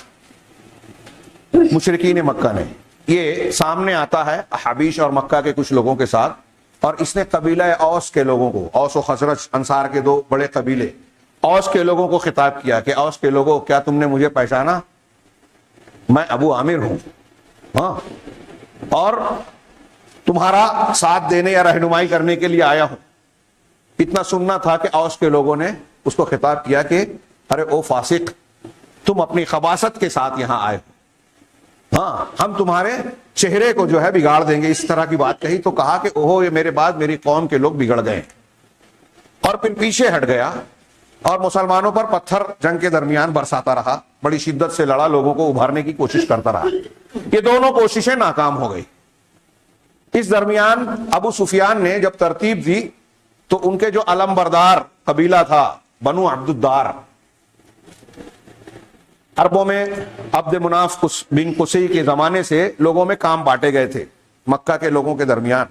مشرکین مکہ نے۔ یہ سامنے آتا ہے حبیش اور مکہ کے کچھ لوگوں کے ساتھ، اور اس نے قبیلہ اوس کے لوگوں کو، اوس و خزرج انصار کے دو بڑے قبیلے، اوس کے لوگوں کو خطاب کیا کہ اوس کے لوگوں، کیا تم نے مجھے پہچانا؟ میں ابو عامر ہوں، ہاں، اور تمہارا ساتھ دینے یا رہنمائی کرنے کے لیے آیا ہوں۔ اتنا سننا تھا کہ اوس کے لوگوں نے اس کو خطاب کیا کہ ارے او فاسق، تم اپنی خباثت کے ساتھ یہاں آئے ہو، ہاں ہم تمہارے چہرے کو جو ہے بگاڑ دیں گے، اس طرح کی بات کہی۔ تو کہا کہ اوہو، یہ میرے بعد میری قوم کے لوگ بگڑ گئے، اور پھر پیچھے ہٹ گیا اور مسلمانوں پر پتھر جنگ کے درمیان برساتا رہا، بڑی شدت سے لڑا، لوگوں کو ابھارنے کی کوشش کرتا رہا۔ یہ دونوں کوششیں ناکام ہو گئی۔ اس درمیان ابو سفیان نے جب ترتیب دی تو ان کے جو علم بردار قبیلہ تھا بنو عبد الدار، عربوں میں عبد مناف بن قصی کے زمانے سے لوگوں میں کام بانٹے گئے تھے مکہ کے لوگوں کے درمیان،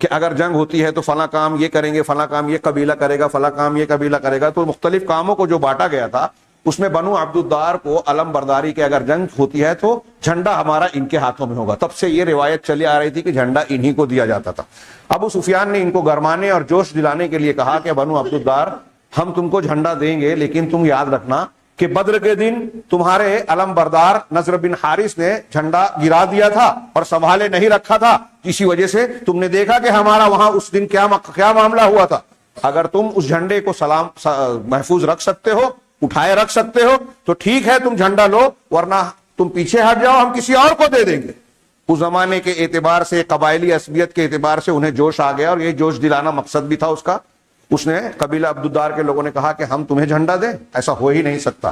کہ اگر جنگ ہوتی ہے تو فلاں کام یہ کریں گے، فلاں کام یہ قبیلہ کرے گا، فلاں کام یہ قبیلہ کرے گا۔ تو مختلف کاموں کو جو بانٹا گیا تھا اس میں بنو عبد الدار کو علم برداری کے اگر جنگ ہوتی ہے تو جھنڈا ہمارا ان کے ہاتھوں میں ہوگا۔ تب سے یہ روایت چلی آ رہی تھی کہ جھنڈا انہی کو دیا جاتا تھا۔ ابو سفیان نے ان کو گرمانے اور جوش دلانے کے لیے کہا کہ بنو عبد الدار، ہم تم کو جھنڈا دیں گے، لیکن تم یاد رکھنا کہ بدر کے دن تمہارے علم بردار نضر بن حارث نے جھنڈا گرا دیا تھا اور سنبھالے نہیں رکھا تھا، اسی وجہ سے تم نے دیکھا کہ ہمارا وہاں اس دن کیا معاملہ ہوا تھا۔ اگر تم اس جھنڈے کو محفوظ رکھ سکتے ہو، اٹھائے رکھ سکتے ہو تو ٹھیک ہے، تم جھنڈا لو، ورنہ تم پیچھے ہٹ جاؤ، ہم کسی اور کو دے دیں گے۔ اس زمانے کے اعتبار سے، قبائلی عصبیت کے اعتبار سے انہیں جوش آ گیا، اور یہ جوش دلانا مقصد بھی تھا اس کا۔ اس نے قبیلہ عبدالدار کے لوگوں نے کہا کہ ہم تمہیں جھنڈا دیں، ایسا ہو ہی نہیں سکتا،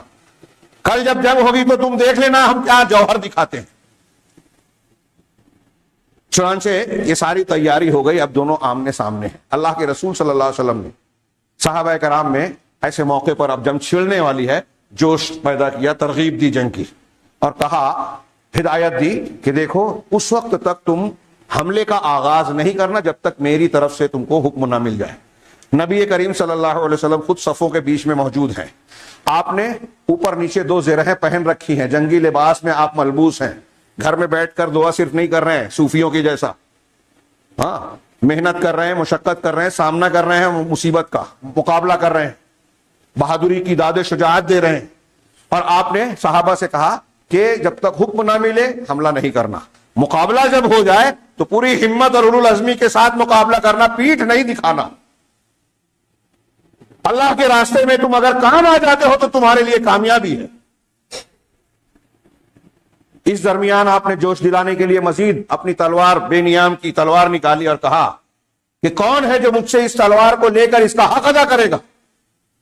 کل جب جنگ ہوگی تو تم دیکھ لینا ہم کیا جوہر دکھاتے ہیں۔ چنانچہ یہ ساری تیاری ہو گئی، اب دونوں آمنے سامنے ہیں۔ اللہ کے رسول صلی اللہ علیہ وسلم نے صحابہ کرام میں ایسے موقع پر اب جنگ چھڑنے والی ہے، جوش پیدا کیا، ترغیب دی جنگ کی، اور کہا، ہدایت دی کہ دیکھو اس وقت تک تم حملے کا آغاز نہیں کرنا جب تک میری طرف سے تم کو حکم نہ مل جائے۔ نبی کریم صلی اللہ علیہ وسلم خود صفوں کے بیچ میں موجود ہیں، آپ نے اوپر نیچے 2 زرہیں پہن رکھی ہیں، جنگی لباس میں آپ ملبوس ہیں، گھر میں بیٹھ کر دعا صرف نہیں کر رہے ہیں صوفیوں کی جیسا، ہاں محنت کر رہے ہیں، مشقت کر رہے ہیں، سامنا کر رہے ہیں مصیبت کا، مقابلہ کر رہے ہیں، بہادری کی داد شجاعت دے رہے ہیں۔ اور آپ نے صحابہ سے کہا کہ جب تک حکم نہ ملے حملہ نہیں کرنا، مقابلہ جب ہو جائے تو پوری ہمت اور اولو العزمی کے ساتھ مقابلہ کرنا، پیٹھ نہیں دکھانا۔ اللہ کے راستے میں تم اگر کام آ جاتے ہو تو تمہارے لیے کامیابی ہے۔ اس درمیان آپ نے جوش دلانے کے لیے مزید اپنی تلوار، بے نیام کی تلوار نکالی اور کہا کہ کون ہے جو مجھ سے اس تلوار کو لے کر اس کا حق ادا کرے گا؟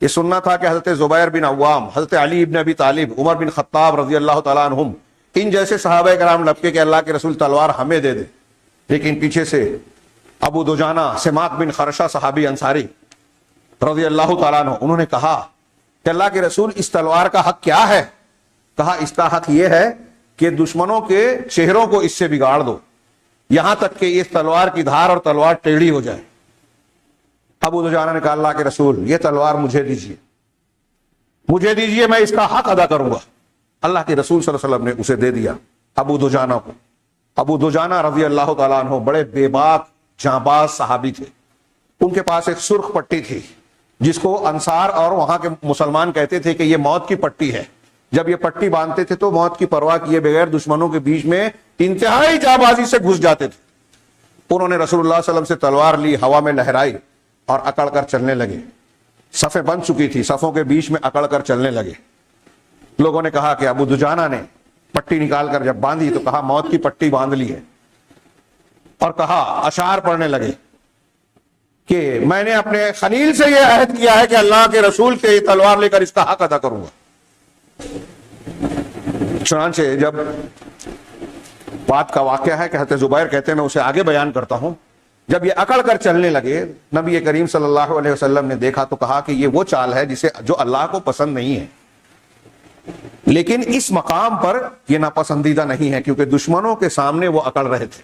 یہ سننا تھا کہ حضرت زبیر بن عوام، حضرت علی بن ابی طالب، عمر بن خطاب رضی اللہ تعالیٰ عنہم، ان جیسے صحابہ کرام لپکے کہ اللہ کے رسول تلوار ہمیں دے دے، لیکن پیچھے سے ابو دجانہ سماک بن خرشہ صحابی انصاری رضی اللہ تعالیٰ عنہ، انہوں نے کہا کہ اللہ کے رسول اس تلوار کا حق کیا ہے؟ کہا اس کا حق یہ ہے کہ دشمنوں کے چہروں کو اس سے بگاڑ دو، یہاں تک کہ اس تلوار کی دھار اور تلوار ٹیڑھی ہو جائے۔ ابو دجانہ نے کہا اللہ کے رسول یہ تلوار مجھے دیجیے، میں اس کا حق ادا کروں گا۔ اللہ کے رسول صلی اللہ علیہ وسلم نے اسے دے دیا ابو دجانہ کو۔ ابو دجانہ رضی اللہ تعالیٰ عنہ بڑے بے باک جانباز صحابی تھے، ان کے پاس ایک سرخ پٹی تھی جس کو انصار اور وہاں کے مسلمان کہتے تھے کہ یہ موت کی پٹی ہے۔ جب یہ پٹی باندھتے تھے تو موت کی پرواہ کیے بغیر دشمنوں کے بیچ میں انتہائی جانبازی سے گھس جاتے تھے۔ انہوں نے رسول اللہ صلی اللہ علیہ وسلم سے تلوار لی، ہوا میں لہرائی اور اکڑ کر چلنے لگے۔ صفیں بن چکی تھی، صفوں کے بیچ میں اکڑ کر چلنے لگے۔ لوگوں نے کہا کہ ابو دجانہ نے پٹی نکال کر جب باندھی تو کہا موت کی پٹی باندھ لی ہے، اور کہا اشعار پڑھنے لگے کہ میں نے اپنے خلیل سے یہ عہد کیا ہے کہ اللہ کے رسول کے تلوار لے کر اس کا حق ادا کروں گا۔ چنانچہ جب بات کا واقعہ ہے کہ حضرت زبیر کہتے ہیں میں اسے آگے بیان کرتا ہوں، جب یہ اکڑ کر چلنے لگے نبی کریم صلی اللہ علیہ وسلم نے دیکھا تو کہا کہ یہ وہ چال ہے جو اللہ کو پسند نہیں ہے، لیکن اس مقام پر یہ ناپسندیدہ نہیں ہے کیونکہ دشمنوں کے سامنے وہ اکڑ رہے تھے،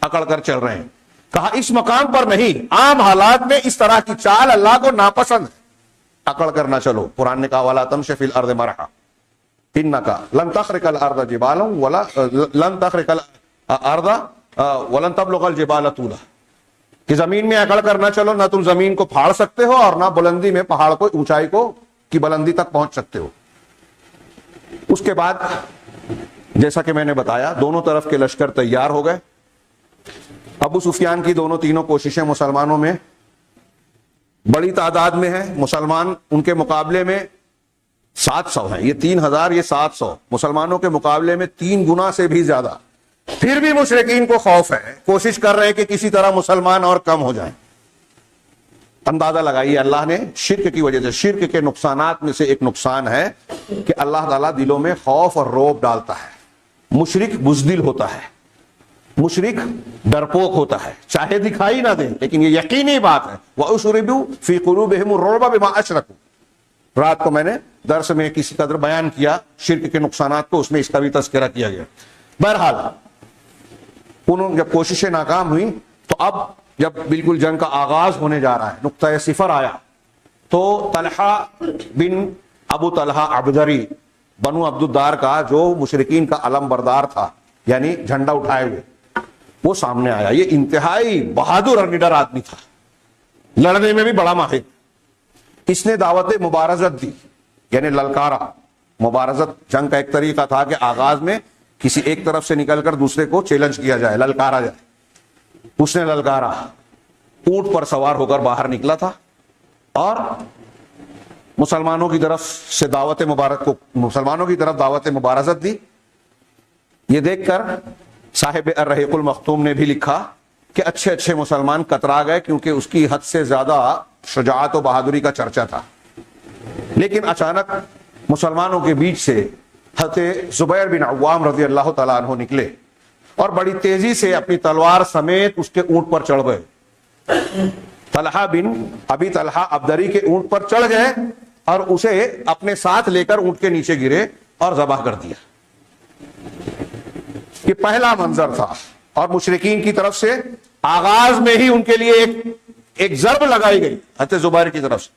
اکڑ کر چل رہے ہیں۔ کہا اس مقام پر نہیں، عام حالات میں اس طرح کی چال اللہ کو ناپسند ہے، اکڑ کر نہ چلو۔ قرآن نے کہا وَلَا تَمْشِ فِي الْأَرْضِ مَرَحًا إِنَّكَ لَن تَخْرِقَ الْأَرْضَ جِبَالًا لَن تَخْرِقَ الْأَرْضَ وَلَن تَبْلُغَ الْجِبَالَ طُولًا، کہ زمین میں اکڑ کر نہ چلو، نہ تم زمین کو پھاڑ سکتے ہو اور نہ بلندی میں پہاڑ کو اونچائی کو کی بلندی تک پہنچ سکتے ہو۔ اس کے بعد جیسا کہ میں نے بتایا دونوں طرف کے لشکر تیار ہو گئے۔ ابو سفیان کی دونوں تینوں کوششیں مسلمانوں میں بڑی تعداد میں ہیں، مسلمان ان کے مقابلے میں 700 ہیں، یہ 3000 یہ 700، مسلمانوں کے مقابلے میں 3 گنا سے بھی زیادہ۔ پھر بھی مشرکین کو خوف ہے، کوشش کر رہے ہیں کہ کسی طرح مسلمان اور کم ہو جائیں۔ اندازہ لگائیے اللہ نے شرک کی وجہ سے، شرک کے نقصانات میں سے ایک نقصان ہے کہ اللہ تعالیٰ دلوں میں خوف اور رعب ڈالتا ہے۔ مشرک بزدل ہوتا ہے، مشرک ڈرپوک ہوتا ہے، چاہے دکھائی نہ دیں لیکن یہ یقینی بات ہے۔ وَأُشْرِبُوا فِي قُلُوبِهِمُ الرُّعْبَ بِمَا أَشْرَكُوا، رات کو میں نے درس میں کسی قدر بیان کیا شرک کے نقصانات کو، اس میں اس کا بھی تذکرہ کیا گیا۔ بہرحال انہوں جب کوششیں ناکام ہوئی تو اب جب بالکل جنگ کا آغاز ہونے جا رہا ہے، نقطہ صفر آیا، تو طلحہ بن ابو طلحہ عبدری بنو عبد الدار کا جو مشرکین کا علم بردار تھا، یعنی جھنڈا اٹھائے ہوئے، وہ سامنے آیا۔ یہ انتہائی بہادر اور نڈر آدمی تھا، لڑنے میں بھی بڑا ماہر۔ اس نے دعوت مبارزت دی، یعنی للکارا۔ مبارزت جنگ کا ایک طریقہ تھا کہ آغاز میں کسی ایک طرف سے نکل کر دوسرے کو چیلنج کیا جائے، للکارا جائے۔ اس نے للکارا، اونٹ پر سوار ہو کر باہر نکلا تھا اور مسلمانوں کی طرف سے مسلمانوں کی طرف دعوت مبارزت دی۔ یہ دیکھ کر صاحب الرحیق المختوم نے بھی لکھا کہ اچھے اچھے مسلمان کترا گئے کیونکہ اس کی حد سے زیادہ شجاعت و بہادری کا چرچا تھا۔ لیکن اچانک مسلمانوں کے بیچ سے حضرت زبیر بن عوام رضی اللہ تعالیٰ عنہ نکلے اور بڑی تیزی سے اپنی تلوار سمیت اس کے اونٹ پر چڑھ گئے۔ طلحہ بن ابی طلحہ عبدری کے اونٹ پر چڑھ گئے اور اسے اپنے ساتھ لے کر اونٹ کے نیچے گرے اور ذبح کر دیا۔ یہ پہلا منظر تھا، اور مشرکین کی طرف سے آغاز میں ہی ان کے لیے ایک ضرب لگائی گئی حضرت زبیر کی طرف سے۔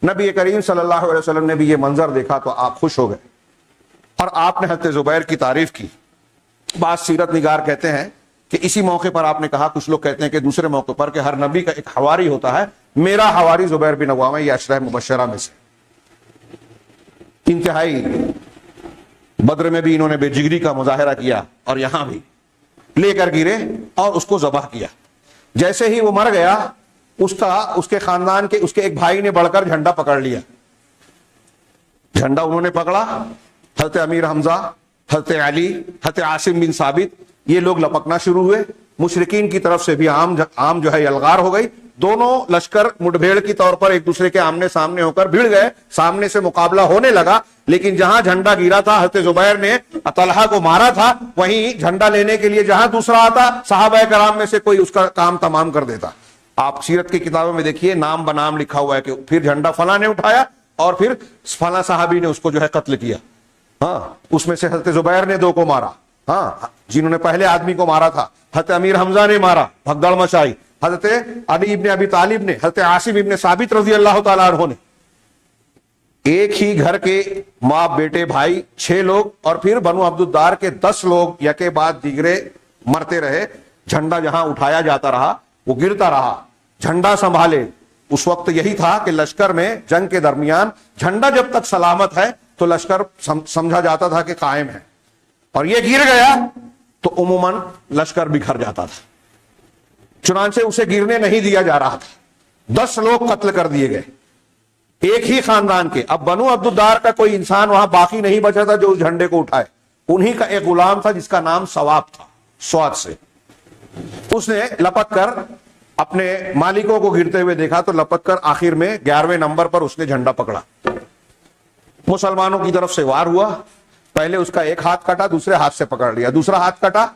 نبی کریم صلی اللہ علیہ وسلم نے بھی یہ منظر دیکھا تو آپ خوش ہو گئے اور آپ نے حضرت زبیر کی تعریف کی۔ بعض سیرت نگار کہتے ہیں کہ اسی موقع پر آپ نے کہا، کچھ لوگ کہتے ہیں کہ دوسرے موقع پر، کہ ہر نبی کا ایک حواری ہوتا ہے، میرا حواری زبیر بن عوام ہے، یہ عشرہ مبشرہ میں سے۔ انتہائی بدر میں بھی انہوں نے بے جگری کا مظاہرہ کیا اور یہاں بھی لے کر گرے اور اس کو ذبح کیا۔ جیسے ہی وہ مر گیا، اس کے خاندان کے اس کے ایک بھائی نے بڑھ کر جھنڈا پکڑ لیا۔ جھنڈا انہوں نے پکڑا، حضرت امیر حمزہ، حضرت علی، حضرت عاصم بن ثابت، یہ لوگ لپکنا شروع ہوئے۔ مشرکین کی طرف سے بھی عام جو ہے یلغار ہو گئی۔ دونوں لشکر مڈبھیڑ کی طور پر ایک دوسرے کے آمنے سامنے ہو کر بھیڑ گئے، سامنے سے مقابلہ ہونے لگا۔ لیکن جہاں جھنڈا گرا تھا، حضرت زبیر نے طلحہ کو مارا تھا، وہیں جھنڈا لینے کے لیے جہاں دوسرا آتا، صحابہ کرام میں سے کوئی اس کا کام تمام کر دیتا۔ آپ سیرت کی کتابوں میں دیکھیے، نام بنام لکھا ہوا ہے کہ پھر جھنڈا فلاں نے اٹھایا اور پھر فلاں صحابی نے اس کو جو ہے قتل کیا۔ ہاں، اس میں سے حضرت زبیر نے 2 کو مارا، ہاں، جنہوں نے پہلے آدمی کو مارا تھا۔ حضرت امیر حمزہ نے مارا، بھگدڑ مچائی۔ حضرت علی ابن ابی طالب نے، حضرت عاصم ابن ثابت رضی اللہ تعالیٰ عنہ نے۔ ایک ہی گھر کے ماں بیٹے بھائی 6 لوگ اور پھر بنو عبد الدار کے 10 لوگ یکے بعد دیگرے مرتے رہے۔ جھنڈا جہاں اٹھایا جاتا رہا وہ گرتا رہا۔ جھنڈا سنبھالے، اس وقت یہی تھا کہ لشکر میں جنگ کے درمیان جھنڈا جب تک سلامت ہے تو لشکر سمجھا جاتا تھا کہ قائم ہے، اور یہ گر گیا تو عموماً لشکر بکھر جاتا تھا۔ چنانچہ اسے گرنے نہیں دیا جا رہا تھا۔ 10 لوگ قتل کر دیے گئے، ایک ہی خاندان کے۔ اب بنو عبد الدار کا کوئی انسان وہاں باقی نہیں بچا تھا جو اس جھنڈے کو اٹھائے۔ انہی کا ایک غلام تھا جس کا نام ثواب تھا، سواد سے۔ اس نے لپک کر اپنے مالکوں کو گرتے ہوئے دیکھا تو لپک کر آخر میں 11ویں نمبر پر اس نے جھنڈا پکڑا. مسلمانوں کی طرف سے وار ہوا. پہلے اس کا ایک ہاتھ کٹا, دوسرے ہاتھ سے پکڑ لیا, دوسرا ہاتھ کٹا,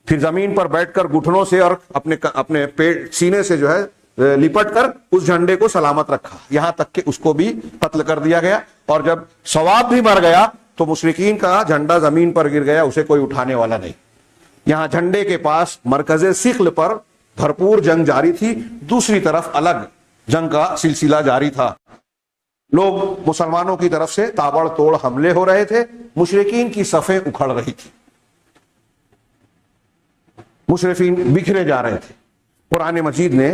پھر زمین پر بیٹھ کر گھٹنوں سے اور اپنے پیٹ سینے سے جو ہے لپٹ کر اس جھنڈے کو سلامت رکھا, یہاں تک کہ اس کو بھی قتل کر دیا گیا. اور جب ثواب بھی مر گیا تو مشرکین کا جھنڈا زمین پر گر گیا, اسے کوئی اٹھانے والا نہیں. یہاں جھنڈے کے پاس مرکز ثقل پر بھرپور جنگ جاری تھی, دوسری طرف الگ جنگ کا سلسلہ جاری تھا. لوگ مسلمانوں کی طرف سے تابڑ توڑ حملے ہو رہے تھے, مشرکین کی صفیں اکھڑ رہی تھی, مشرکین بکھرے جا رہے تھے. قرآن مجید نے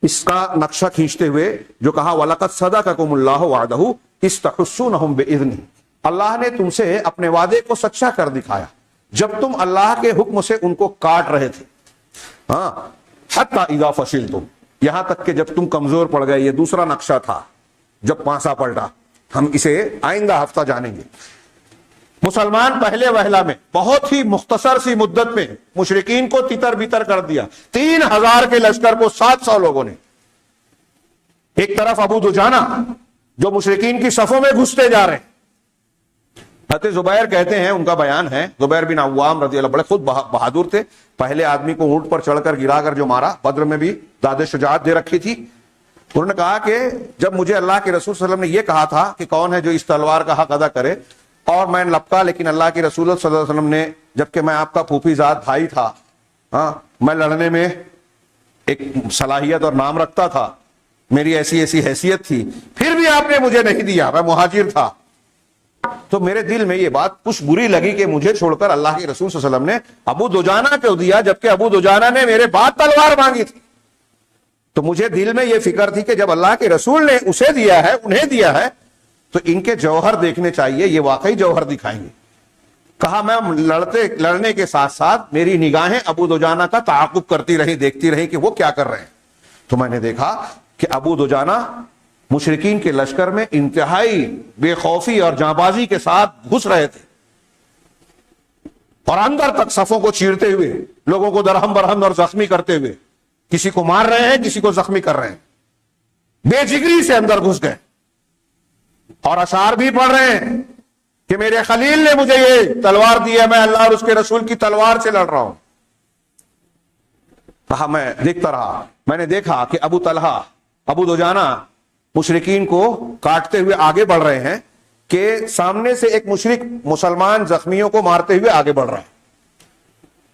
اس کا نقشہ کھینچتے ہوئے جو کہا وَلَقَدْ صَدَقَكُمُ اللَّهُ وَعْدَهُ إِذْ تَحُسُّونَهُم بِإِذْنِهِ, اللہ نے تم سے اپنے وعدے کو سچا کر دکھایا جب تم اللہ کے حکم سے ان کو کاٹ رہے تھے. ہاں, حتی اذا فشلتم, یہاں تک کہ جب تم کمزور پڑ گئے. یہ دوسرا نقشہ تھا جب پانسا پلٹا, ہم اسے آئندہ ہفتہ جانیں گے. مسلمان پہلے وہلا میں بہت ہی مختصر سی مدت میں مشرکین کو تتر بتر کر دیا. 3000 کے لشکر کو 700 لوگوں نے. ایک طرف ابو دجانہ جو مشرکین کی صفوں میں گھستے جا رہے ہیں. حضرت زبیر کہتے ہیں, ان کا بیان ہے, زبیر بن عوام رضی اللہ, بڑے خود بہادر تھے, پہلے آدمی کو اونٹ پر چڑھ کر گرا کر جو مارا, بدر میں بھی داد شجاعت دے رکھی تھی. انہوں نے کہا کہ جب مجھے اللہ کے رسول صلی اللہ علیہ وسلم نے یہ کہا تھا کہ کون ہے جو اس تلوار کا حق ادا کرے, اور میں لپکا, لیکن اللہ کے رسول صلی اللہ علیہ وسلم نے, جبکہ میں آپ کا پھوپھی زاد بھائی تھا, ہاں, میں لڑنے میں ایک صلاحیت اور نام رکھتا تھا, میری ایسی ایسی حیثیت تھی, پھر بھی آپ نے مجھے نہیں دیا, میں مہاجر تھا. تو میرے دل میں یہ بات کچھ بری لگی کہ مجھے چھوڑ کر اللہ کے رسول صلی اللہ علیہ وسلم نے ابو دجانہ کو دیا, جبکہ ابو دجانہ نے میرے بعد تلوار مانگی تھی. تو مجھے دل میں یہ فکر تھی کہ جب اللہ کے رسول نے اسے دیا ہے, انہیں دیا ہے, تو ان کے جوہر دیکھنے چاہیے, یہ واقعی جوہر دکھائیں گے. کہا میں لڑنے کے ساتھ ساتھ میری نگاہیں ابو دجانہ کا تعاقب کرتی رہی, دیکھتی رہی کہ وہ کیا کر رہے ہیں. تو میں نے دیکھا کہ ابو دجانہ مشرکین کے لشکر میں انتہائی بے خوفی اور جانبازی کے ساتھ گھس رہے تھے, اور اندر تک صفوں کو چیرتے ہوئے, لوگوں کو درہم برہم اور زخمی کرتے ہوئے, کسی کو مار رہے ہیں, کسی کو زخمی کر رہے ہیں, بے جگری سے اندر گھس گئے, اور اشعار بھی پڑھ رہے ہیں کہ میرے خلیل نے مجھے یہ تلوار دی ہے, میں اللہ اور اس کے رسول کی تلوار سے لڑ رہا ہوں. کہا میں دیکھتا رہا, میں نے دیکھا کہ ابو طلحہ, ابو دجانہ مشرکین کو کاٹتے ہوئے آگے بڑھ رہے ہیں, کہ سامنے سے ایک مشرک مسلمان زخمیوں کو مارتے ہوئے آگے بڑھ رہا ہے,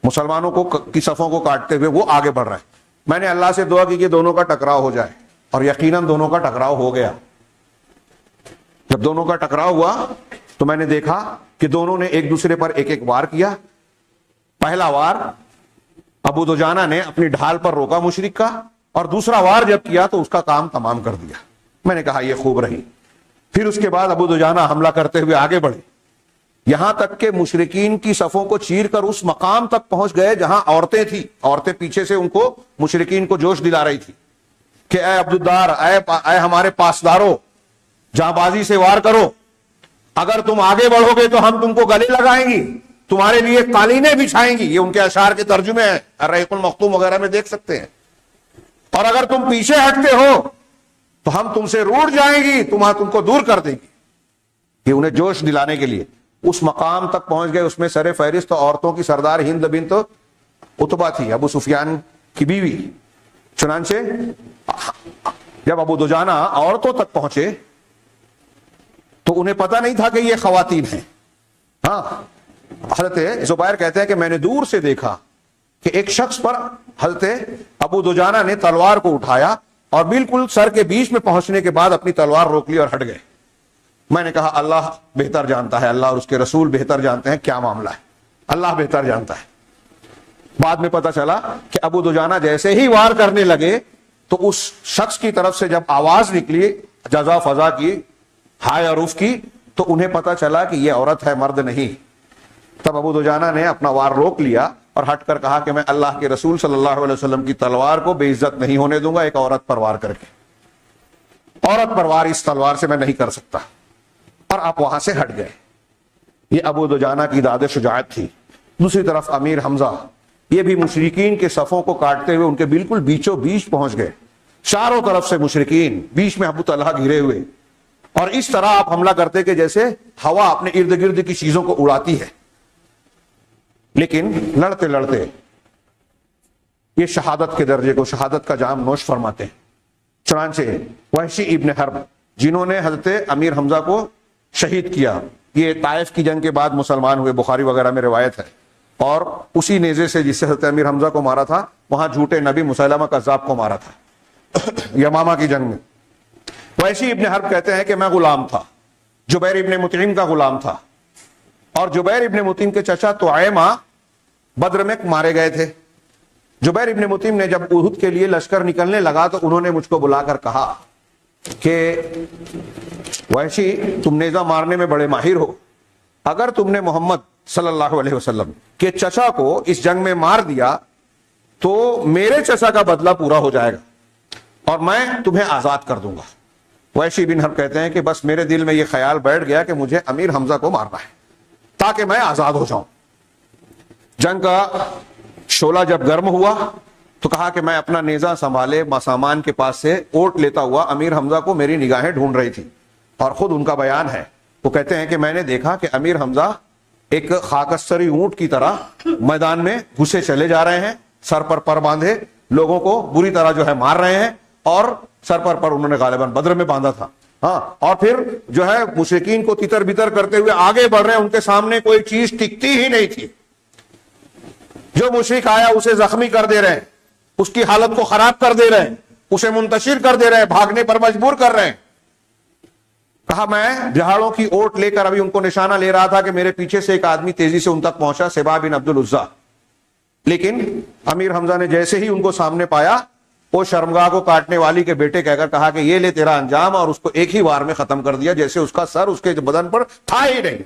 مسلمانوں کو کی صفوں کو کاٹتے ہوئے وہ آگے بڑھ رہا ہے. میں نے اللہ سے دعا کی کہ دونوں کا ٹکراؤ ہو جائے, اور یقیناً دونوں کا ٹکراؤ ہو گیا. جب دونوں کا ٹکراؤ ہوا تو میں نے دیکھا کہ دونوں نے ایک دوسرے پر ایک ایک وار کیا. پہلا وار ابو دجانہ نے اپنی ڈھال پر روکا مشرک کا, اور دوسرا وار جب کیا تو اس کا کام تمام کر دیا. میں نے کہا یہ خوب رہی. پھر اس کے بعد ابو دجانہ حملہ کرتے ہوئے آگے بڑھے, یہاں تک کہ مشرکین کی صفوں کو چیر کر اس مقام تک پہنچ گئے جہاں عورتیں تھیں. عورتیں پیچھے سے ان کو, مشرکین کو جوش دلا رہی تھی کہ اے عبدالدار, اے ہمارے پاسداروں, جہاں بازی سے وار کرو, اگر تم آگے بڑھو گے تو ہم تم کو گلے لگائیں گی, تمہارے لیے قالینیں بچھائیں گی. یہ ان کے اشعار کے ترجمے ہیں, الرحیق المختوم وغیرہ میں دیکھ سکتے ہیں. اور اگر تم پیچھے ہٹتے ہو تو ہم تم سے روٹ جائیں گی, تم کو دور کر دیں گی. یہ انہیں جوش دلانے کے لیے اس مقام تک پہنچ گئے. اس میں سر فہرست عورتوں کی سردار ہند بنت عتبہ تھی, ابو سفیان کی بیوی. چنانچہ جب ابو دجانہ عورتوں تک پہنچے تو انہیں پتہ نہیں تھا کہ یہ خواتین ہیں. ہاں, حضرت زبیر کہتے ہیں کہ میں نے دور سے دیکھا کہ ایک شخص پر حضرت ابو دجانہ نے تلوار کو اٹھایا, اور بالکل سر کے بیچ میں پہنچنے کے بعد اپنی تلوار روک لی اور ہٹ گئے. میں نے کہا اللہ بہتر جانتا ہے, اللہ اور اس کے رسول بہتر جانتے ہیں کیا معاملہ ہے, اللہ بہتر جانتا ہے. بعد میں پتا چلا کہ ابو دجانہ جیسے ہی وار کرنے لگے تو اس شخص کی طرف سے جب آواز نکلی جزا فضا کی, ہائے اور اف کی, تو انہیں پتا چلا کہ یہ عورت ہے, مرد نہیں. تب ابو دجانہ نے اپنا وار روک لیا اور ہٹ کر کہا کہ میں اللہ کے رسول صلی اللہ علیہ وسلم کی تلوار کو بے عزت نہیں ہونے دوں گا ایک عورت پر وار کر کے. عورت پر وار اس تلوار سے میں نہیں کر سکتا. اور آپ وہاں سے ہٹ گئے. یہ ابو دجانہ کی داد شجاعت تھی. دوسری طرف امیر حمزہ یہ بھی مشرکین کے صفوں کو کاٹتے ہوئے ان کے بالکل بیچوں بیچ پہنچ گئے، چاروں طرف سے مشرکین، بیچ میں ابو طلحہ گھرے ہوئے، اور اس طرح آپ حملہ کرتے کہ جیسے ہوا اپنے ارد گرد کی چیزوں کو اڑاتی ہے۔ لیکن لڑتے لڑتے یہ شہادت کے درجے کو، شہادت کا جام نوش فرماتے ہیں۔ چنانچہ وحشی ابن حرب، جنہوں نے حضرت امیر حمزہ کو شہید کیا، یہ طائف کی جنگ کے بعد مسلمان ہوئے، بخاری وغیرہ میں روایت ہے، اور اسی نیزے سے جس سے حضرت امیر حمزہ کو مارا تھا، وہاں جھوٹے نبی مسیلمہ کذاب کو مارا تھا یمامہ کی جنگ میں۔ وحشی ابن حرب کہتے ہیں کہ میں غلام تھا، جبیر ابن مطعم کا غلام تھا، اور جبیر ابن مطعم کے چچا طعیمہ بدر میں مارے گئے تھے۔ جبیر ابن مطعم نے جب احد کے لیے لشکر نکلنے لگا تو انہوں نے مجھ کو بلا کر کہا کہ وحشی، تم نیزہ مارنے میں بڑے ماہر ہو، اگر تم نے محمد صلی اللہ علیہ وسلم کے چچا کو اس جنگ میں مار دیا تو میرے چچا کا بدلہ پورا ہو جائے گا اور میں تمہیں آزاد کر دوں گا۔ وحشی بن حرب کہتے ہیں کہ بس میرے دل میں یہ خیال بیٹھ گیا کہ مجھے امیر حمزہ کو مارنا ہے تاکہ میں آزاد ہو جاؤں۔ جنگ کا شعلہ جب گرم ہوا تو کہا کہ میں اپنا نیزہ سنبھالے سامان کے پاس سے اوٹ لیتا ہوا امیر حمزہ کو میری نگاہیں ڈھونڈ رہی تھی، اور خود ان کا بیان ہے، وہ کہتے ہیں کہ میں نے دیکھا کہ امیر حمزہ ایک خاکستری اونٹ کی طرح میدان میں گھسے چلے جا رہے ہیں، سر پر باندھے لوگوں کو بری طرح جو ہے مار رہے ہیں، اور سر پر انہوں نے غالباً بدر میں باندھا تھا، ہاں، اور پھر جو ہے مشرکین کو تتر بتر کرتے ہوئے آگے بڑھ رہے ہیں، ان کے سامنے کوئی چیز ٹکتی ہی نہیں تھی، جو مشرک آیا اسے زخمی کر دے رہے ہیں، اس کی حالت کو خراب کر دے رہے ہیں، اسے منتشر کر دے رہے ہیں، بھاگنے پر مجبور کر رہے ہیں۔ کہا میں جہاڑوں کی اوٹ لے کر ابھی ان کو نشانہ لے رہا تھا کہ میرے پیچھے سے ایک آدمی تیزی سے ان تک پہنچا، سبا بن عبد العزا، لیکن امیر حمزہ نے جیسے ہی ان کو سامنے پایا، وہ شرمگاہ کو کاٹنے والی کے بیٹے کہہ کر کہا کہ یہ لے تیرا انجام، اور اس کو ایک ہی وار میں ختم کر دیا، جیسے اس کا سر اس کے بدن پر تھا ہی نہیں۔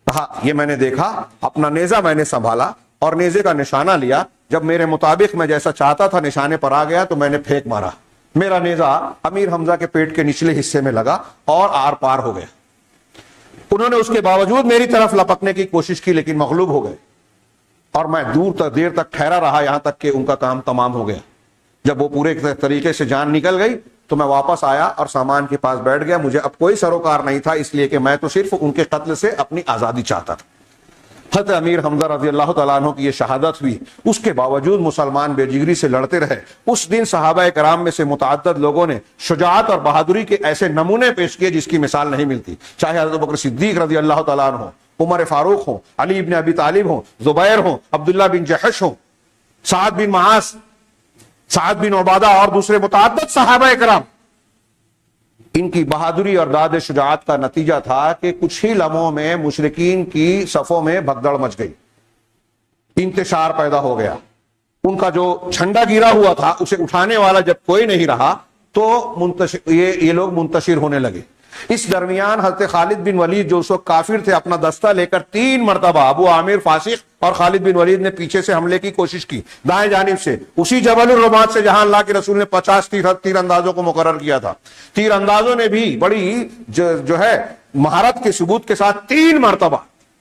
کہا یہ میں نے دیکھا، اپنا نیزہ میں نے سنبھالا اور نیزے کا نشانہ لیا، جب میرے مطابق میں جیسا چاہتا تھا نشانے پر آ گیا تو میں نے پھینک مارا، میرا نیزہ امیر حمزہ کے پیٹ کے نچلے حصے میں لگا اور آر پار ہو گیا۔ انہوں نے اس کے باوجود میری طرف لپکنے کی کوشش کی لیکن مغلوب ہو گئے، اور میں دیر تک ٹھہرا رہا یہاں تک کہ ان کا کام تمام ہو گیا۔ جب وہ پورے طریقے سے جان نکل گئی تو میں واپس آیا اور سامان کے پاس بیٹھ گیا، مجھے اب کوئی سروکار نہیں تھا، اس لیے کہ میں تو صرف ان کے قتل سے اپنی آزادی چاہتا تھا۔ حضرت امیر حمزہ رضی اللہ تعالیٰ عنہ کی یہ شہادت ہوئی، اس کے باوجود مسلمان بے جگری سے لڑتے رہے۔ اس دن صحابہ کرام میں سے متعدد لوگوں نے شجاعت اور بہادری کے ایسے نمونے پیش کیے جس کی مثال نہیں ملتی، چاہے حضرت بکر صدیق رضی اللہ تعالیٰ عنہ ہوں، عمر فاروق ہوں، علی بن ابی طالب ہوں، زبیر ہوں، عبداللہ بن جحش ہوں، سعد بن معاذ، سعد بن عبادہ اور دوسرے متعدد صحابہ کرام۔ ان کی بہادری اور داد شجاعت کا نتیجہ تھا کہ کچھ ہی لمحوں میں مشرکین کی صفوں میں بھگدڑ مچ گئی، انتشار پیدا ہو گیا۔ ان کا جو جھنڈا گرا ہوا تھا اسے اٹھانے والا جب کوئی نہیں رہا تو یہ لوگ منتشر ہونے لگے۔ اس درمیان حضرت خالد بن ولید جو اس وقت کافر تھے، اپنا دستہ لے کر 3 مرتبہ ابو عامر فاسق اور خالد بن ولید نے پیچھے سے حملے کی کوشش کی، دائیں جانب سے، اسی جبل الرمات سے جہاں اللہ کے رسول نے 50 تیر اندازوں کو مقرر کیا تھا۔ تیر اندازوں نے بھی بڑی جو ہے مہارت کے ثبوت کے ساتھ 3 مرتبہ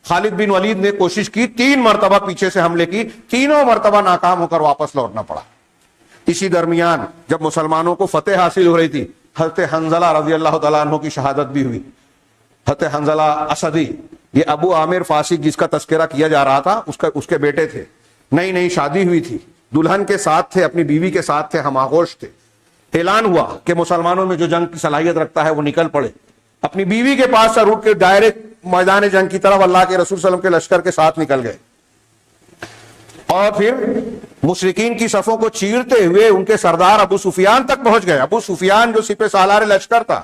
خالد بن ولید نے کوشش کی، 3 مرتبہ پیچھے سے حملے کی، تینوں مرتبہ ناکام ہو کر واپس لوٹنا پڑا۔ اسی درمیان جب مسلمانوں کو فتح حاصل ہو رہی تھی، حضرت حنظلہ رضی اللہ تعالیٰ عنہ کی شہادت بھی ہوئی۔ حضرت حنظلہ اسدی، یہ ابو عامر فاسق جس کا تذکرہ کیا جا رہا تھا، اس کے بیٹے تھے، نئی شادی ہوئی تھی، دلہن کے ساتھ تھے، اپنی بیوی کے ساتھ تھے، ہم آغوش تھے۔ اعلان ہوا کہ مسلمانوں میں جو جنگ کی صلاحیت رکھتا ہے وہ نکل پڑے، اپنی بیوی کے پاس سے اٹھ کے ڈائریکٹ میدان جنگ کی طرف اللہ کے رسول صلی اللہ علیہ وسلم کے لشکر کے ساتھ نکل گئے، اور پھر مشرکین کی صفوں کو چیرتے ہوئے ان کے سردار ابو سفیان تک پہنچ گئے۔ ابو سفیان جو سپہ سالار لشکر تھا،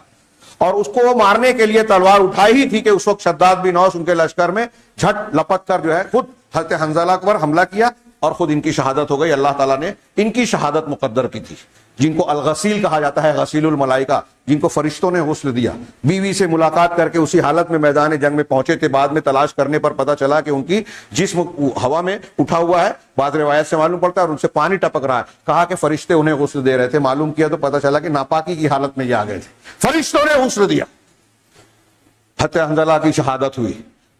اور اس کو مارنے کے لیے تلوار اٹھائی ہی تھی کہ اس وقت شداد بن اوس ان کے لشکر میں جھٹ لپک کر جو ہے خود حضرت حنظلہ پر حملہ کیا، اور خود ان کی شہادت ہو گئی۔ اللہ تعالیٰ نے ان کی شہادت مقدر کی تھی، جن کو الغسیل کہا جاتا ہے، غسیل الملائکہ، جن کو فرشتوں نے غسل دیا۔ بیوی سے ملاقات کر کے اسی حالت میں میدان جنگ میں پہنچے تھے، بعد میں تلاش کرنے پر پتہ چلا کہ ان کی جسم ہوا میں اٹھا ہوا ہے، بعض روایت سے معلوم پڑتا ہے، اور ان سے پانی ٹپک رہا ہے۔ کہا کہ فرشتے انہیں غسل دے رہے تھے، معلوم کیا تو پتہ چلا کہ ناپاکی کی حالت میں یہ آ گئے تھے، فرشتوں نے غسل دیا۔ حضرت حنظلہ کی شہادت ہوئی،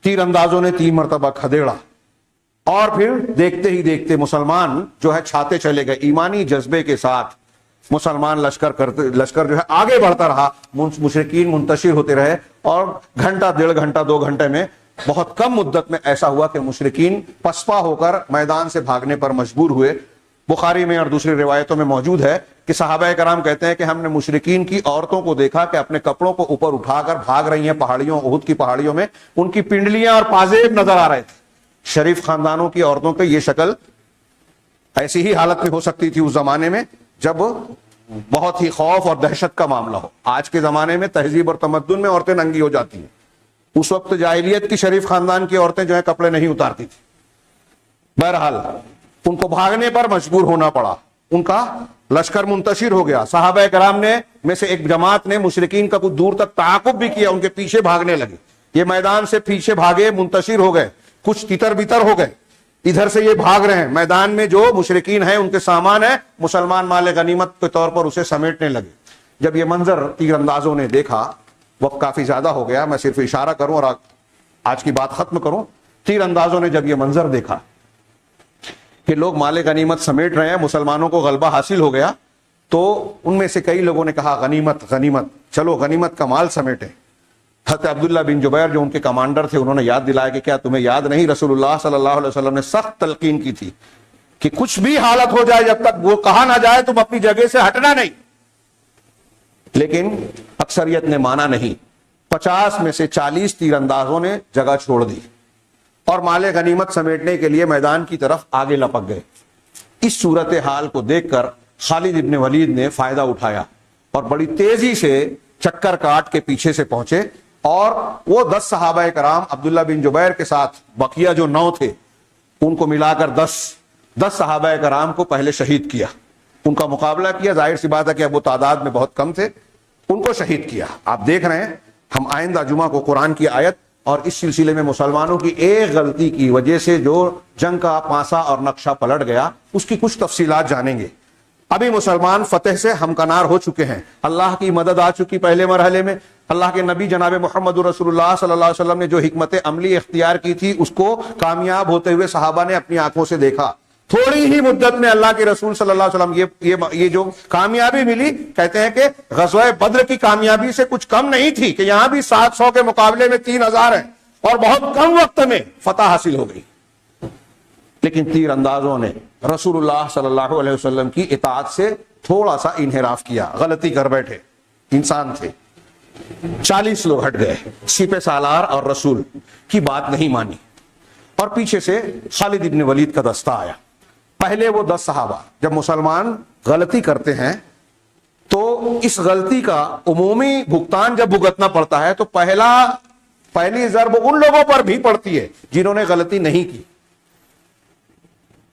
تیر اندازوں نے 3 مرتبہ کھدیڑا، اور پھر دیکھتے ہی دیکھتے مسلمان جو ہے چھاتے چلے گئے، ایمانی جذبے کے ساتھ مسلمان لشکر جو ہے آگے بڑھتا رہا، مشرکین منتشر ہوتے رہے، اور گھنٹہ 1.5 گھنٹہ 2 گھنٹے میں بہت کم مدت میں ایسا ہوا کہ مشرکین پسپا ہو کر میدان سے بھاگنے پر مجبور ہوئے۔ بخاری میں اور دوسری روایتوں میں موجود ہے کہ صحابہ کرام کہتے ہیں کہ ہم نے مشرکین کی عورتوں کو دیکھا کہ اپنے کپڑوں کو اوپر اٹھا کر بھاگ رہی ہیں پہاڑیوں، احد کی پہاڑیوں میں، ان کی پنڈلیاں اور پازیب نظر آ رہے تھے۔ شریف خاندانوں کی عورتوں کی یہ شکل ایسی ہی حالت میں ہو سکتی تھی اس زمانے میں جب بہت ہی خوف اور دہشت کا معاملہ ہو۔ آج کے زمانے میں تہذیب اور تمدن میں عورتیں ننگی ہو جاتی ہیں، اس وقت جاہلیت کی شریف خاندان کی عورتیں جو ہیں کپڑے نہیں اتارتی تھی۔ بہرحال ان کو بھاگنے پر مجبور ہونا پڑا، ان کا لشکر منتشر ہو گیا۔ صحابہ کرام نے میں سے ایک جماعت نے مشرکین کا کچھ دور تک تعاقب بھی کیا، ان کے پیچھے بھاگنے لگے، یہ میدان سے پیچھے بھاگے، منتشر ہو گئے، کچھ تتر بتر ہو گئے، ادھر سے یہ بھاگ رہے ہیں، میدان میں جو مشرکین ہیں ان کے سامان ہے، مسلمان مال غنیمت کے طور پر اسے سمیٹنے لگے۔ جب یہ منظر تیر اندازوں نے دیکھا، وقت کافی زیادہ ہو گیا، میں صرف اشارہ کروں اور آج کی بات ختم کروں۔ تیر اندازوں نے جب یہ منظر دیکھا کہ لوگ مال غنیمت سمیٹ رہے ہیں، مسلمانوں کو غلبہ حاصل ہو گیا، تو ان میں سے کئی لوگوں نے کہا غنیمت غنیمت، چلو غنیمت کا مال سمیٹیں۔ حضرت عبداللہ بن جبیر جو ان کے کمانڈر تھے، انہوں نے یاد دلایا کہ کیا تمہیں یاد نہیں رسول اللہ صلی اللہ علیہ وسلم نے سخت تلقین کی تھی کہ کچھ بھی حالت ہو جائے، جب تک وہ کہا نہ جائے تم اپنی جگہ سے ہٹنا نہیں۔ لیکن اکثریت نے مانا نہیں، 50 میں سے 40 تیر اندازوں نے جگہ چھوڑ دی اور مال غنیمت سمیٹنے کے لیے میدان کی طرف آگے لپک گئے۔ اس صورتحال کو دیکھ کر خالد ابن ولید نے فائدہ اٹھایا اور بڑی تیزی سے چکر کاٹ کے پیچھے سے پہنچے، اور وہ 10 صحابہ کرام عبداللہ بن جبیر کے ساتھ بقیہ جو 9 تھے ان کو ملا کر 10 صحابہ کرام کو پہلے شہید کیا، ان کا مقابلہ کیا۔ ظاہر سی بات ہے کہ اب وہ تعداد میں بہت کم تھے، ان کو شہید کیا۔ آپ دیکھ رہے ہیں ہم آئندہ جمعہ کو قرآن کی آیت اور اس سلسلے میں مسلمانوں کی ایک غلطی کی وجہ سے جو جنگ کا پانسا اور نقشہ پلٹ گیا، اس کی کچھ تفصیلات جانیں گے۔ ابھی مسلمان فتح سے ہمکنار ہو چکے ہیں، اللہ کی مدد آ چکی پہلے مرحلے میں۔ اللہ کے نبی جناب محمد رسول اللہ صلی اللہ علیہ وسلم نے جو حکمت عملی اختیار کی تھی اس کو کامیاب ہوتے ہوئے صحابہ نے اپنی آنکھوں سے دیکھا۔ تھوڑی ہی مدت میں اللہ کے رسول صلی اللہ علیہ وسلم یہ جو کامیابی ملی، کہتے ہیں کہ غزوہ بدر کی کامیابی سے کچھ کم نہیں تھی کہ یہاں بھی 700 کے مقابلے میں 3000 ہیں اور بہت کم وقت میں فتح حاصل ہو گئی۔ لیکن تیر اندازوں نے رسول اللہ صلی اللہ علیہ وسلم کی اطاعت سے تھوڑا سا انحراف کیا، غلطی کر بیٹھے، انسان تھے۔ 40 لوگ ہٹ گئے، سپہ سالار اور رسول کی بات نہیں مانی، اور پیچھے سے خالد ابن ولید کا دستہ آیا۔ پہلے وہ 10 صحابہ، جب مسلمان غلطی کرتے ہیں تو اس غلطی کا عمومی بھگتان جب بھگتنا پڑتا ہے تو پہلی ضرب ان لوگوں پر بھی پڑتی ہے جنہوں نے غلطی نہیں کی۔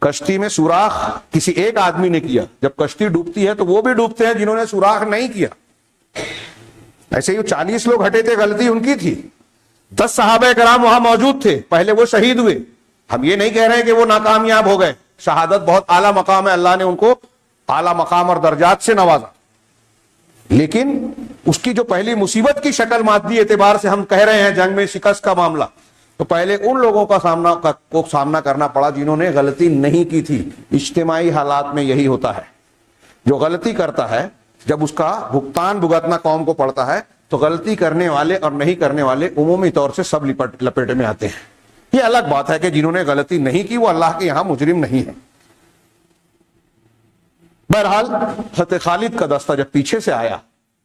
کشتی میں سوراخ کسی ایک آدمی نے کیا، جب کشتی ڈوبتی ہے تو وہ بھی ڈوبتے ہیں جنہوں نے سوراخ نہیں کیا۔ ایسے ہی 40 لوگ ہٹے تھے، غلطی ان کی تھی۔ 10 صحابہ کرام وہاں موجود تھے، پہلے وہ شہید ہوئے۔ ہم یہ نہیں کہہ رہے کہ وہ ناکامیاب ہو گئے، شہادت بہت اعلیٰ مقام ہے، اللہ نے ان کو اعلیٰ مقام اور درجات سے نوازا، لیکن اس کی جو پہلی مصیبت کی شکل مادی اعتبار سے ہم کہہ رہے ہیں جنگ میں شکست کا معاملہ، تو پہلے ان لوگوں کا سامنا کرنا پڑا جنہوں نے غلطی نہیں کی تھی۔ اجتماعی حالات میں یہی ہوتا ہے، جو غلطی کرتا ہے جب اس کا بھگتان بھگتنا قوم کو پڑتا ہے تو غلطی کرنے والے اور نہیں کرنے والے عمومی طور سے سب لپیٹے میں آتے ہیں۔ یہ الگ بات ہے کہ جنہوں نے غلطی نہیں کی وہ اللہ کے یہاں مجرم نہیں ہے۔ بہرحال حضرت خالد کا دستہ جب پیچھے سے آیا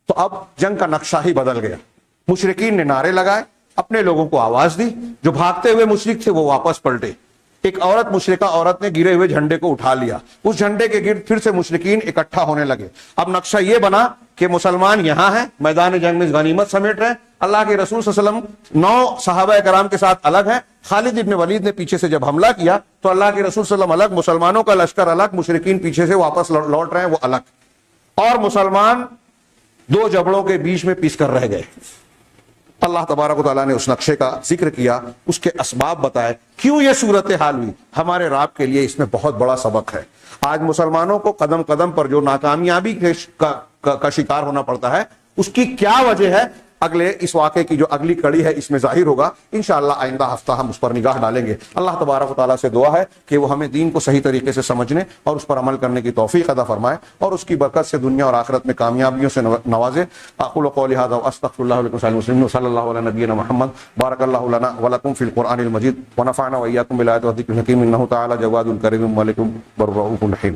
تو اب جنگ کا نقشہ ہی بدل گیا۔ مشرکین نے نعرے لگائے، اپنے لوگوں کو آواز دی، جو بھاگتے ہوئے مشرک تھے وہ واپس پلٹے۔ ایک مشرکہ عورت نے گرے ہوئے جھنڈے کو اٹھا لیا، اس جھنڈے کے گرد پھر سے مشرکین اکٹھا ہونے لگے۔ اب نقشہ یہ بنا کہ مسلمان یہاں ہیں، میدان جنگ میں غنیمت سمیٹ رہے ہیں، اللہ کے رسول صلی اللہ علیہ وسلم 9 صحابہ کرام کے ساتھ الگ ہیں۔ خالد ابن ولید نے پیچھے سے جب حملہ کیا تو اللہ کے رسول صلی اللہ علیہ وسلم الگ، مسلمانوں کا لشکر الگ، مشرکین پیچھے سے واپس لوٹ رہے ہیں وہ الگ، اور مسلمان 2 جبڑوں کے بیچ میں پیس کر رہ گئے۔ اللہ تبارک و تعالیٰ نے اس نقشے کا ذکر کیا، اس کے اسباب بتائے، کیوں یہ صورتحال ہوئی۔ ہمارے رب کے لیے اس میں بہت بڑا سبق ہے۔ آج مسلمانوں کو قدم قدم پر جو ناکامیابی کا شکار ہونا پڑتا ہے، اس کی کیا وجہ ہے، اگلے اس واقعے کی جو اگلی کڑی ہے اس میں ظاہر ہوگا. انشاءاللہ آئندہ ہفتہ ہم اس پر نگاہ ڈالیں گے. اللہ تبارک و تعالیٰ سے دعا ہے کہ وہ ہمیں دین کو صحیح طریقے سے سمجھنے اور اس پر عمل کرنے کی توفیق عطا فرمائے اور اس کی برکت سے دنیا اور آخرت میں کامیابیوں سے نوازے. اقول قولی ھذا واستغفر اللہ لکم ولسائر المسلمین صلی اللہ علی نبینا محمد. بارک اللہ لنا ولکم فی القرآن المجید ونفعنا وإیاکم بالآیات والذکر الحکیم انہ تعالی جواد کریم ملک الرؤوف الرحیم.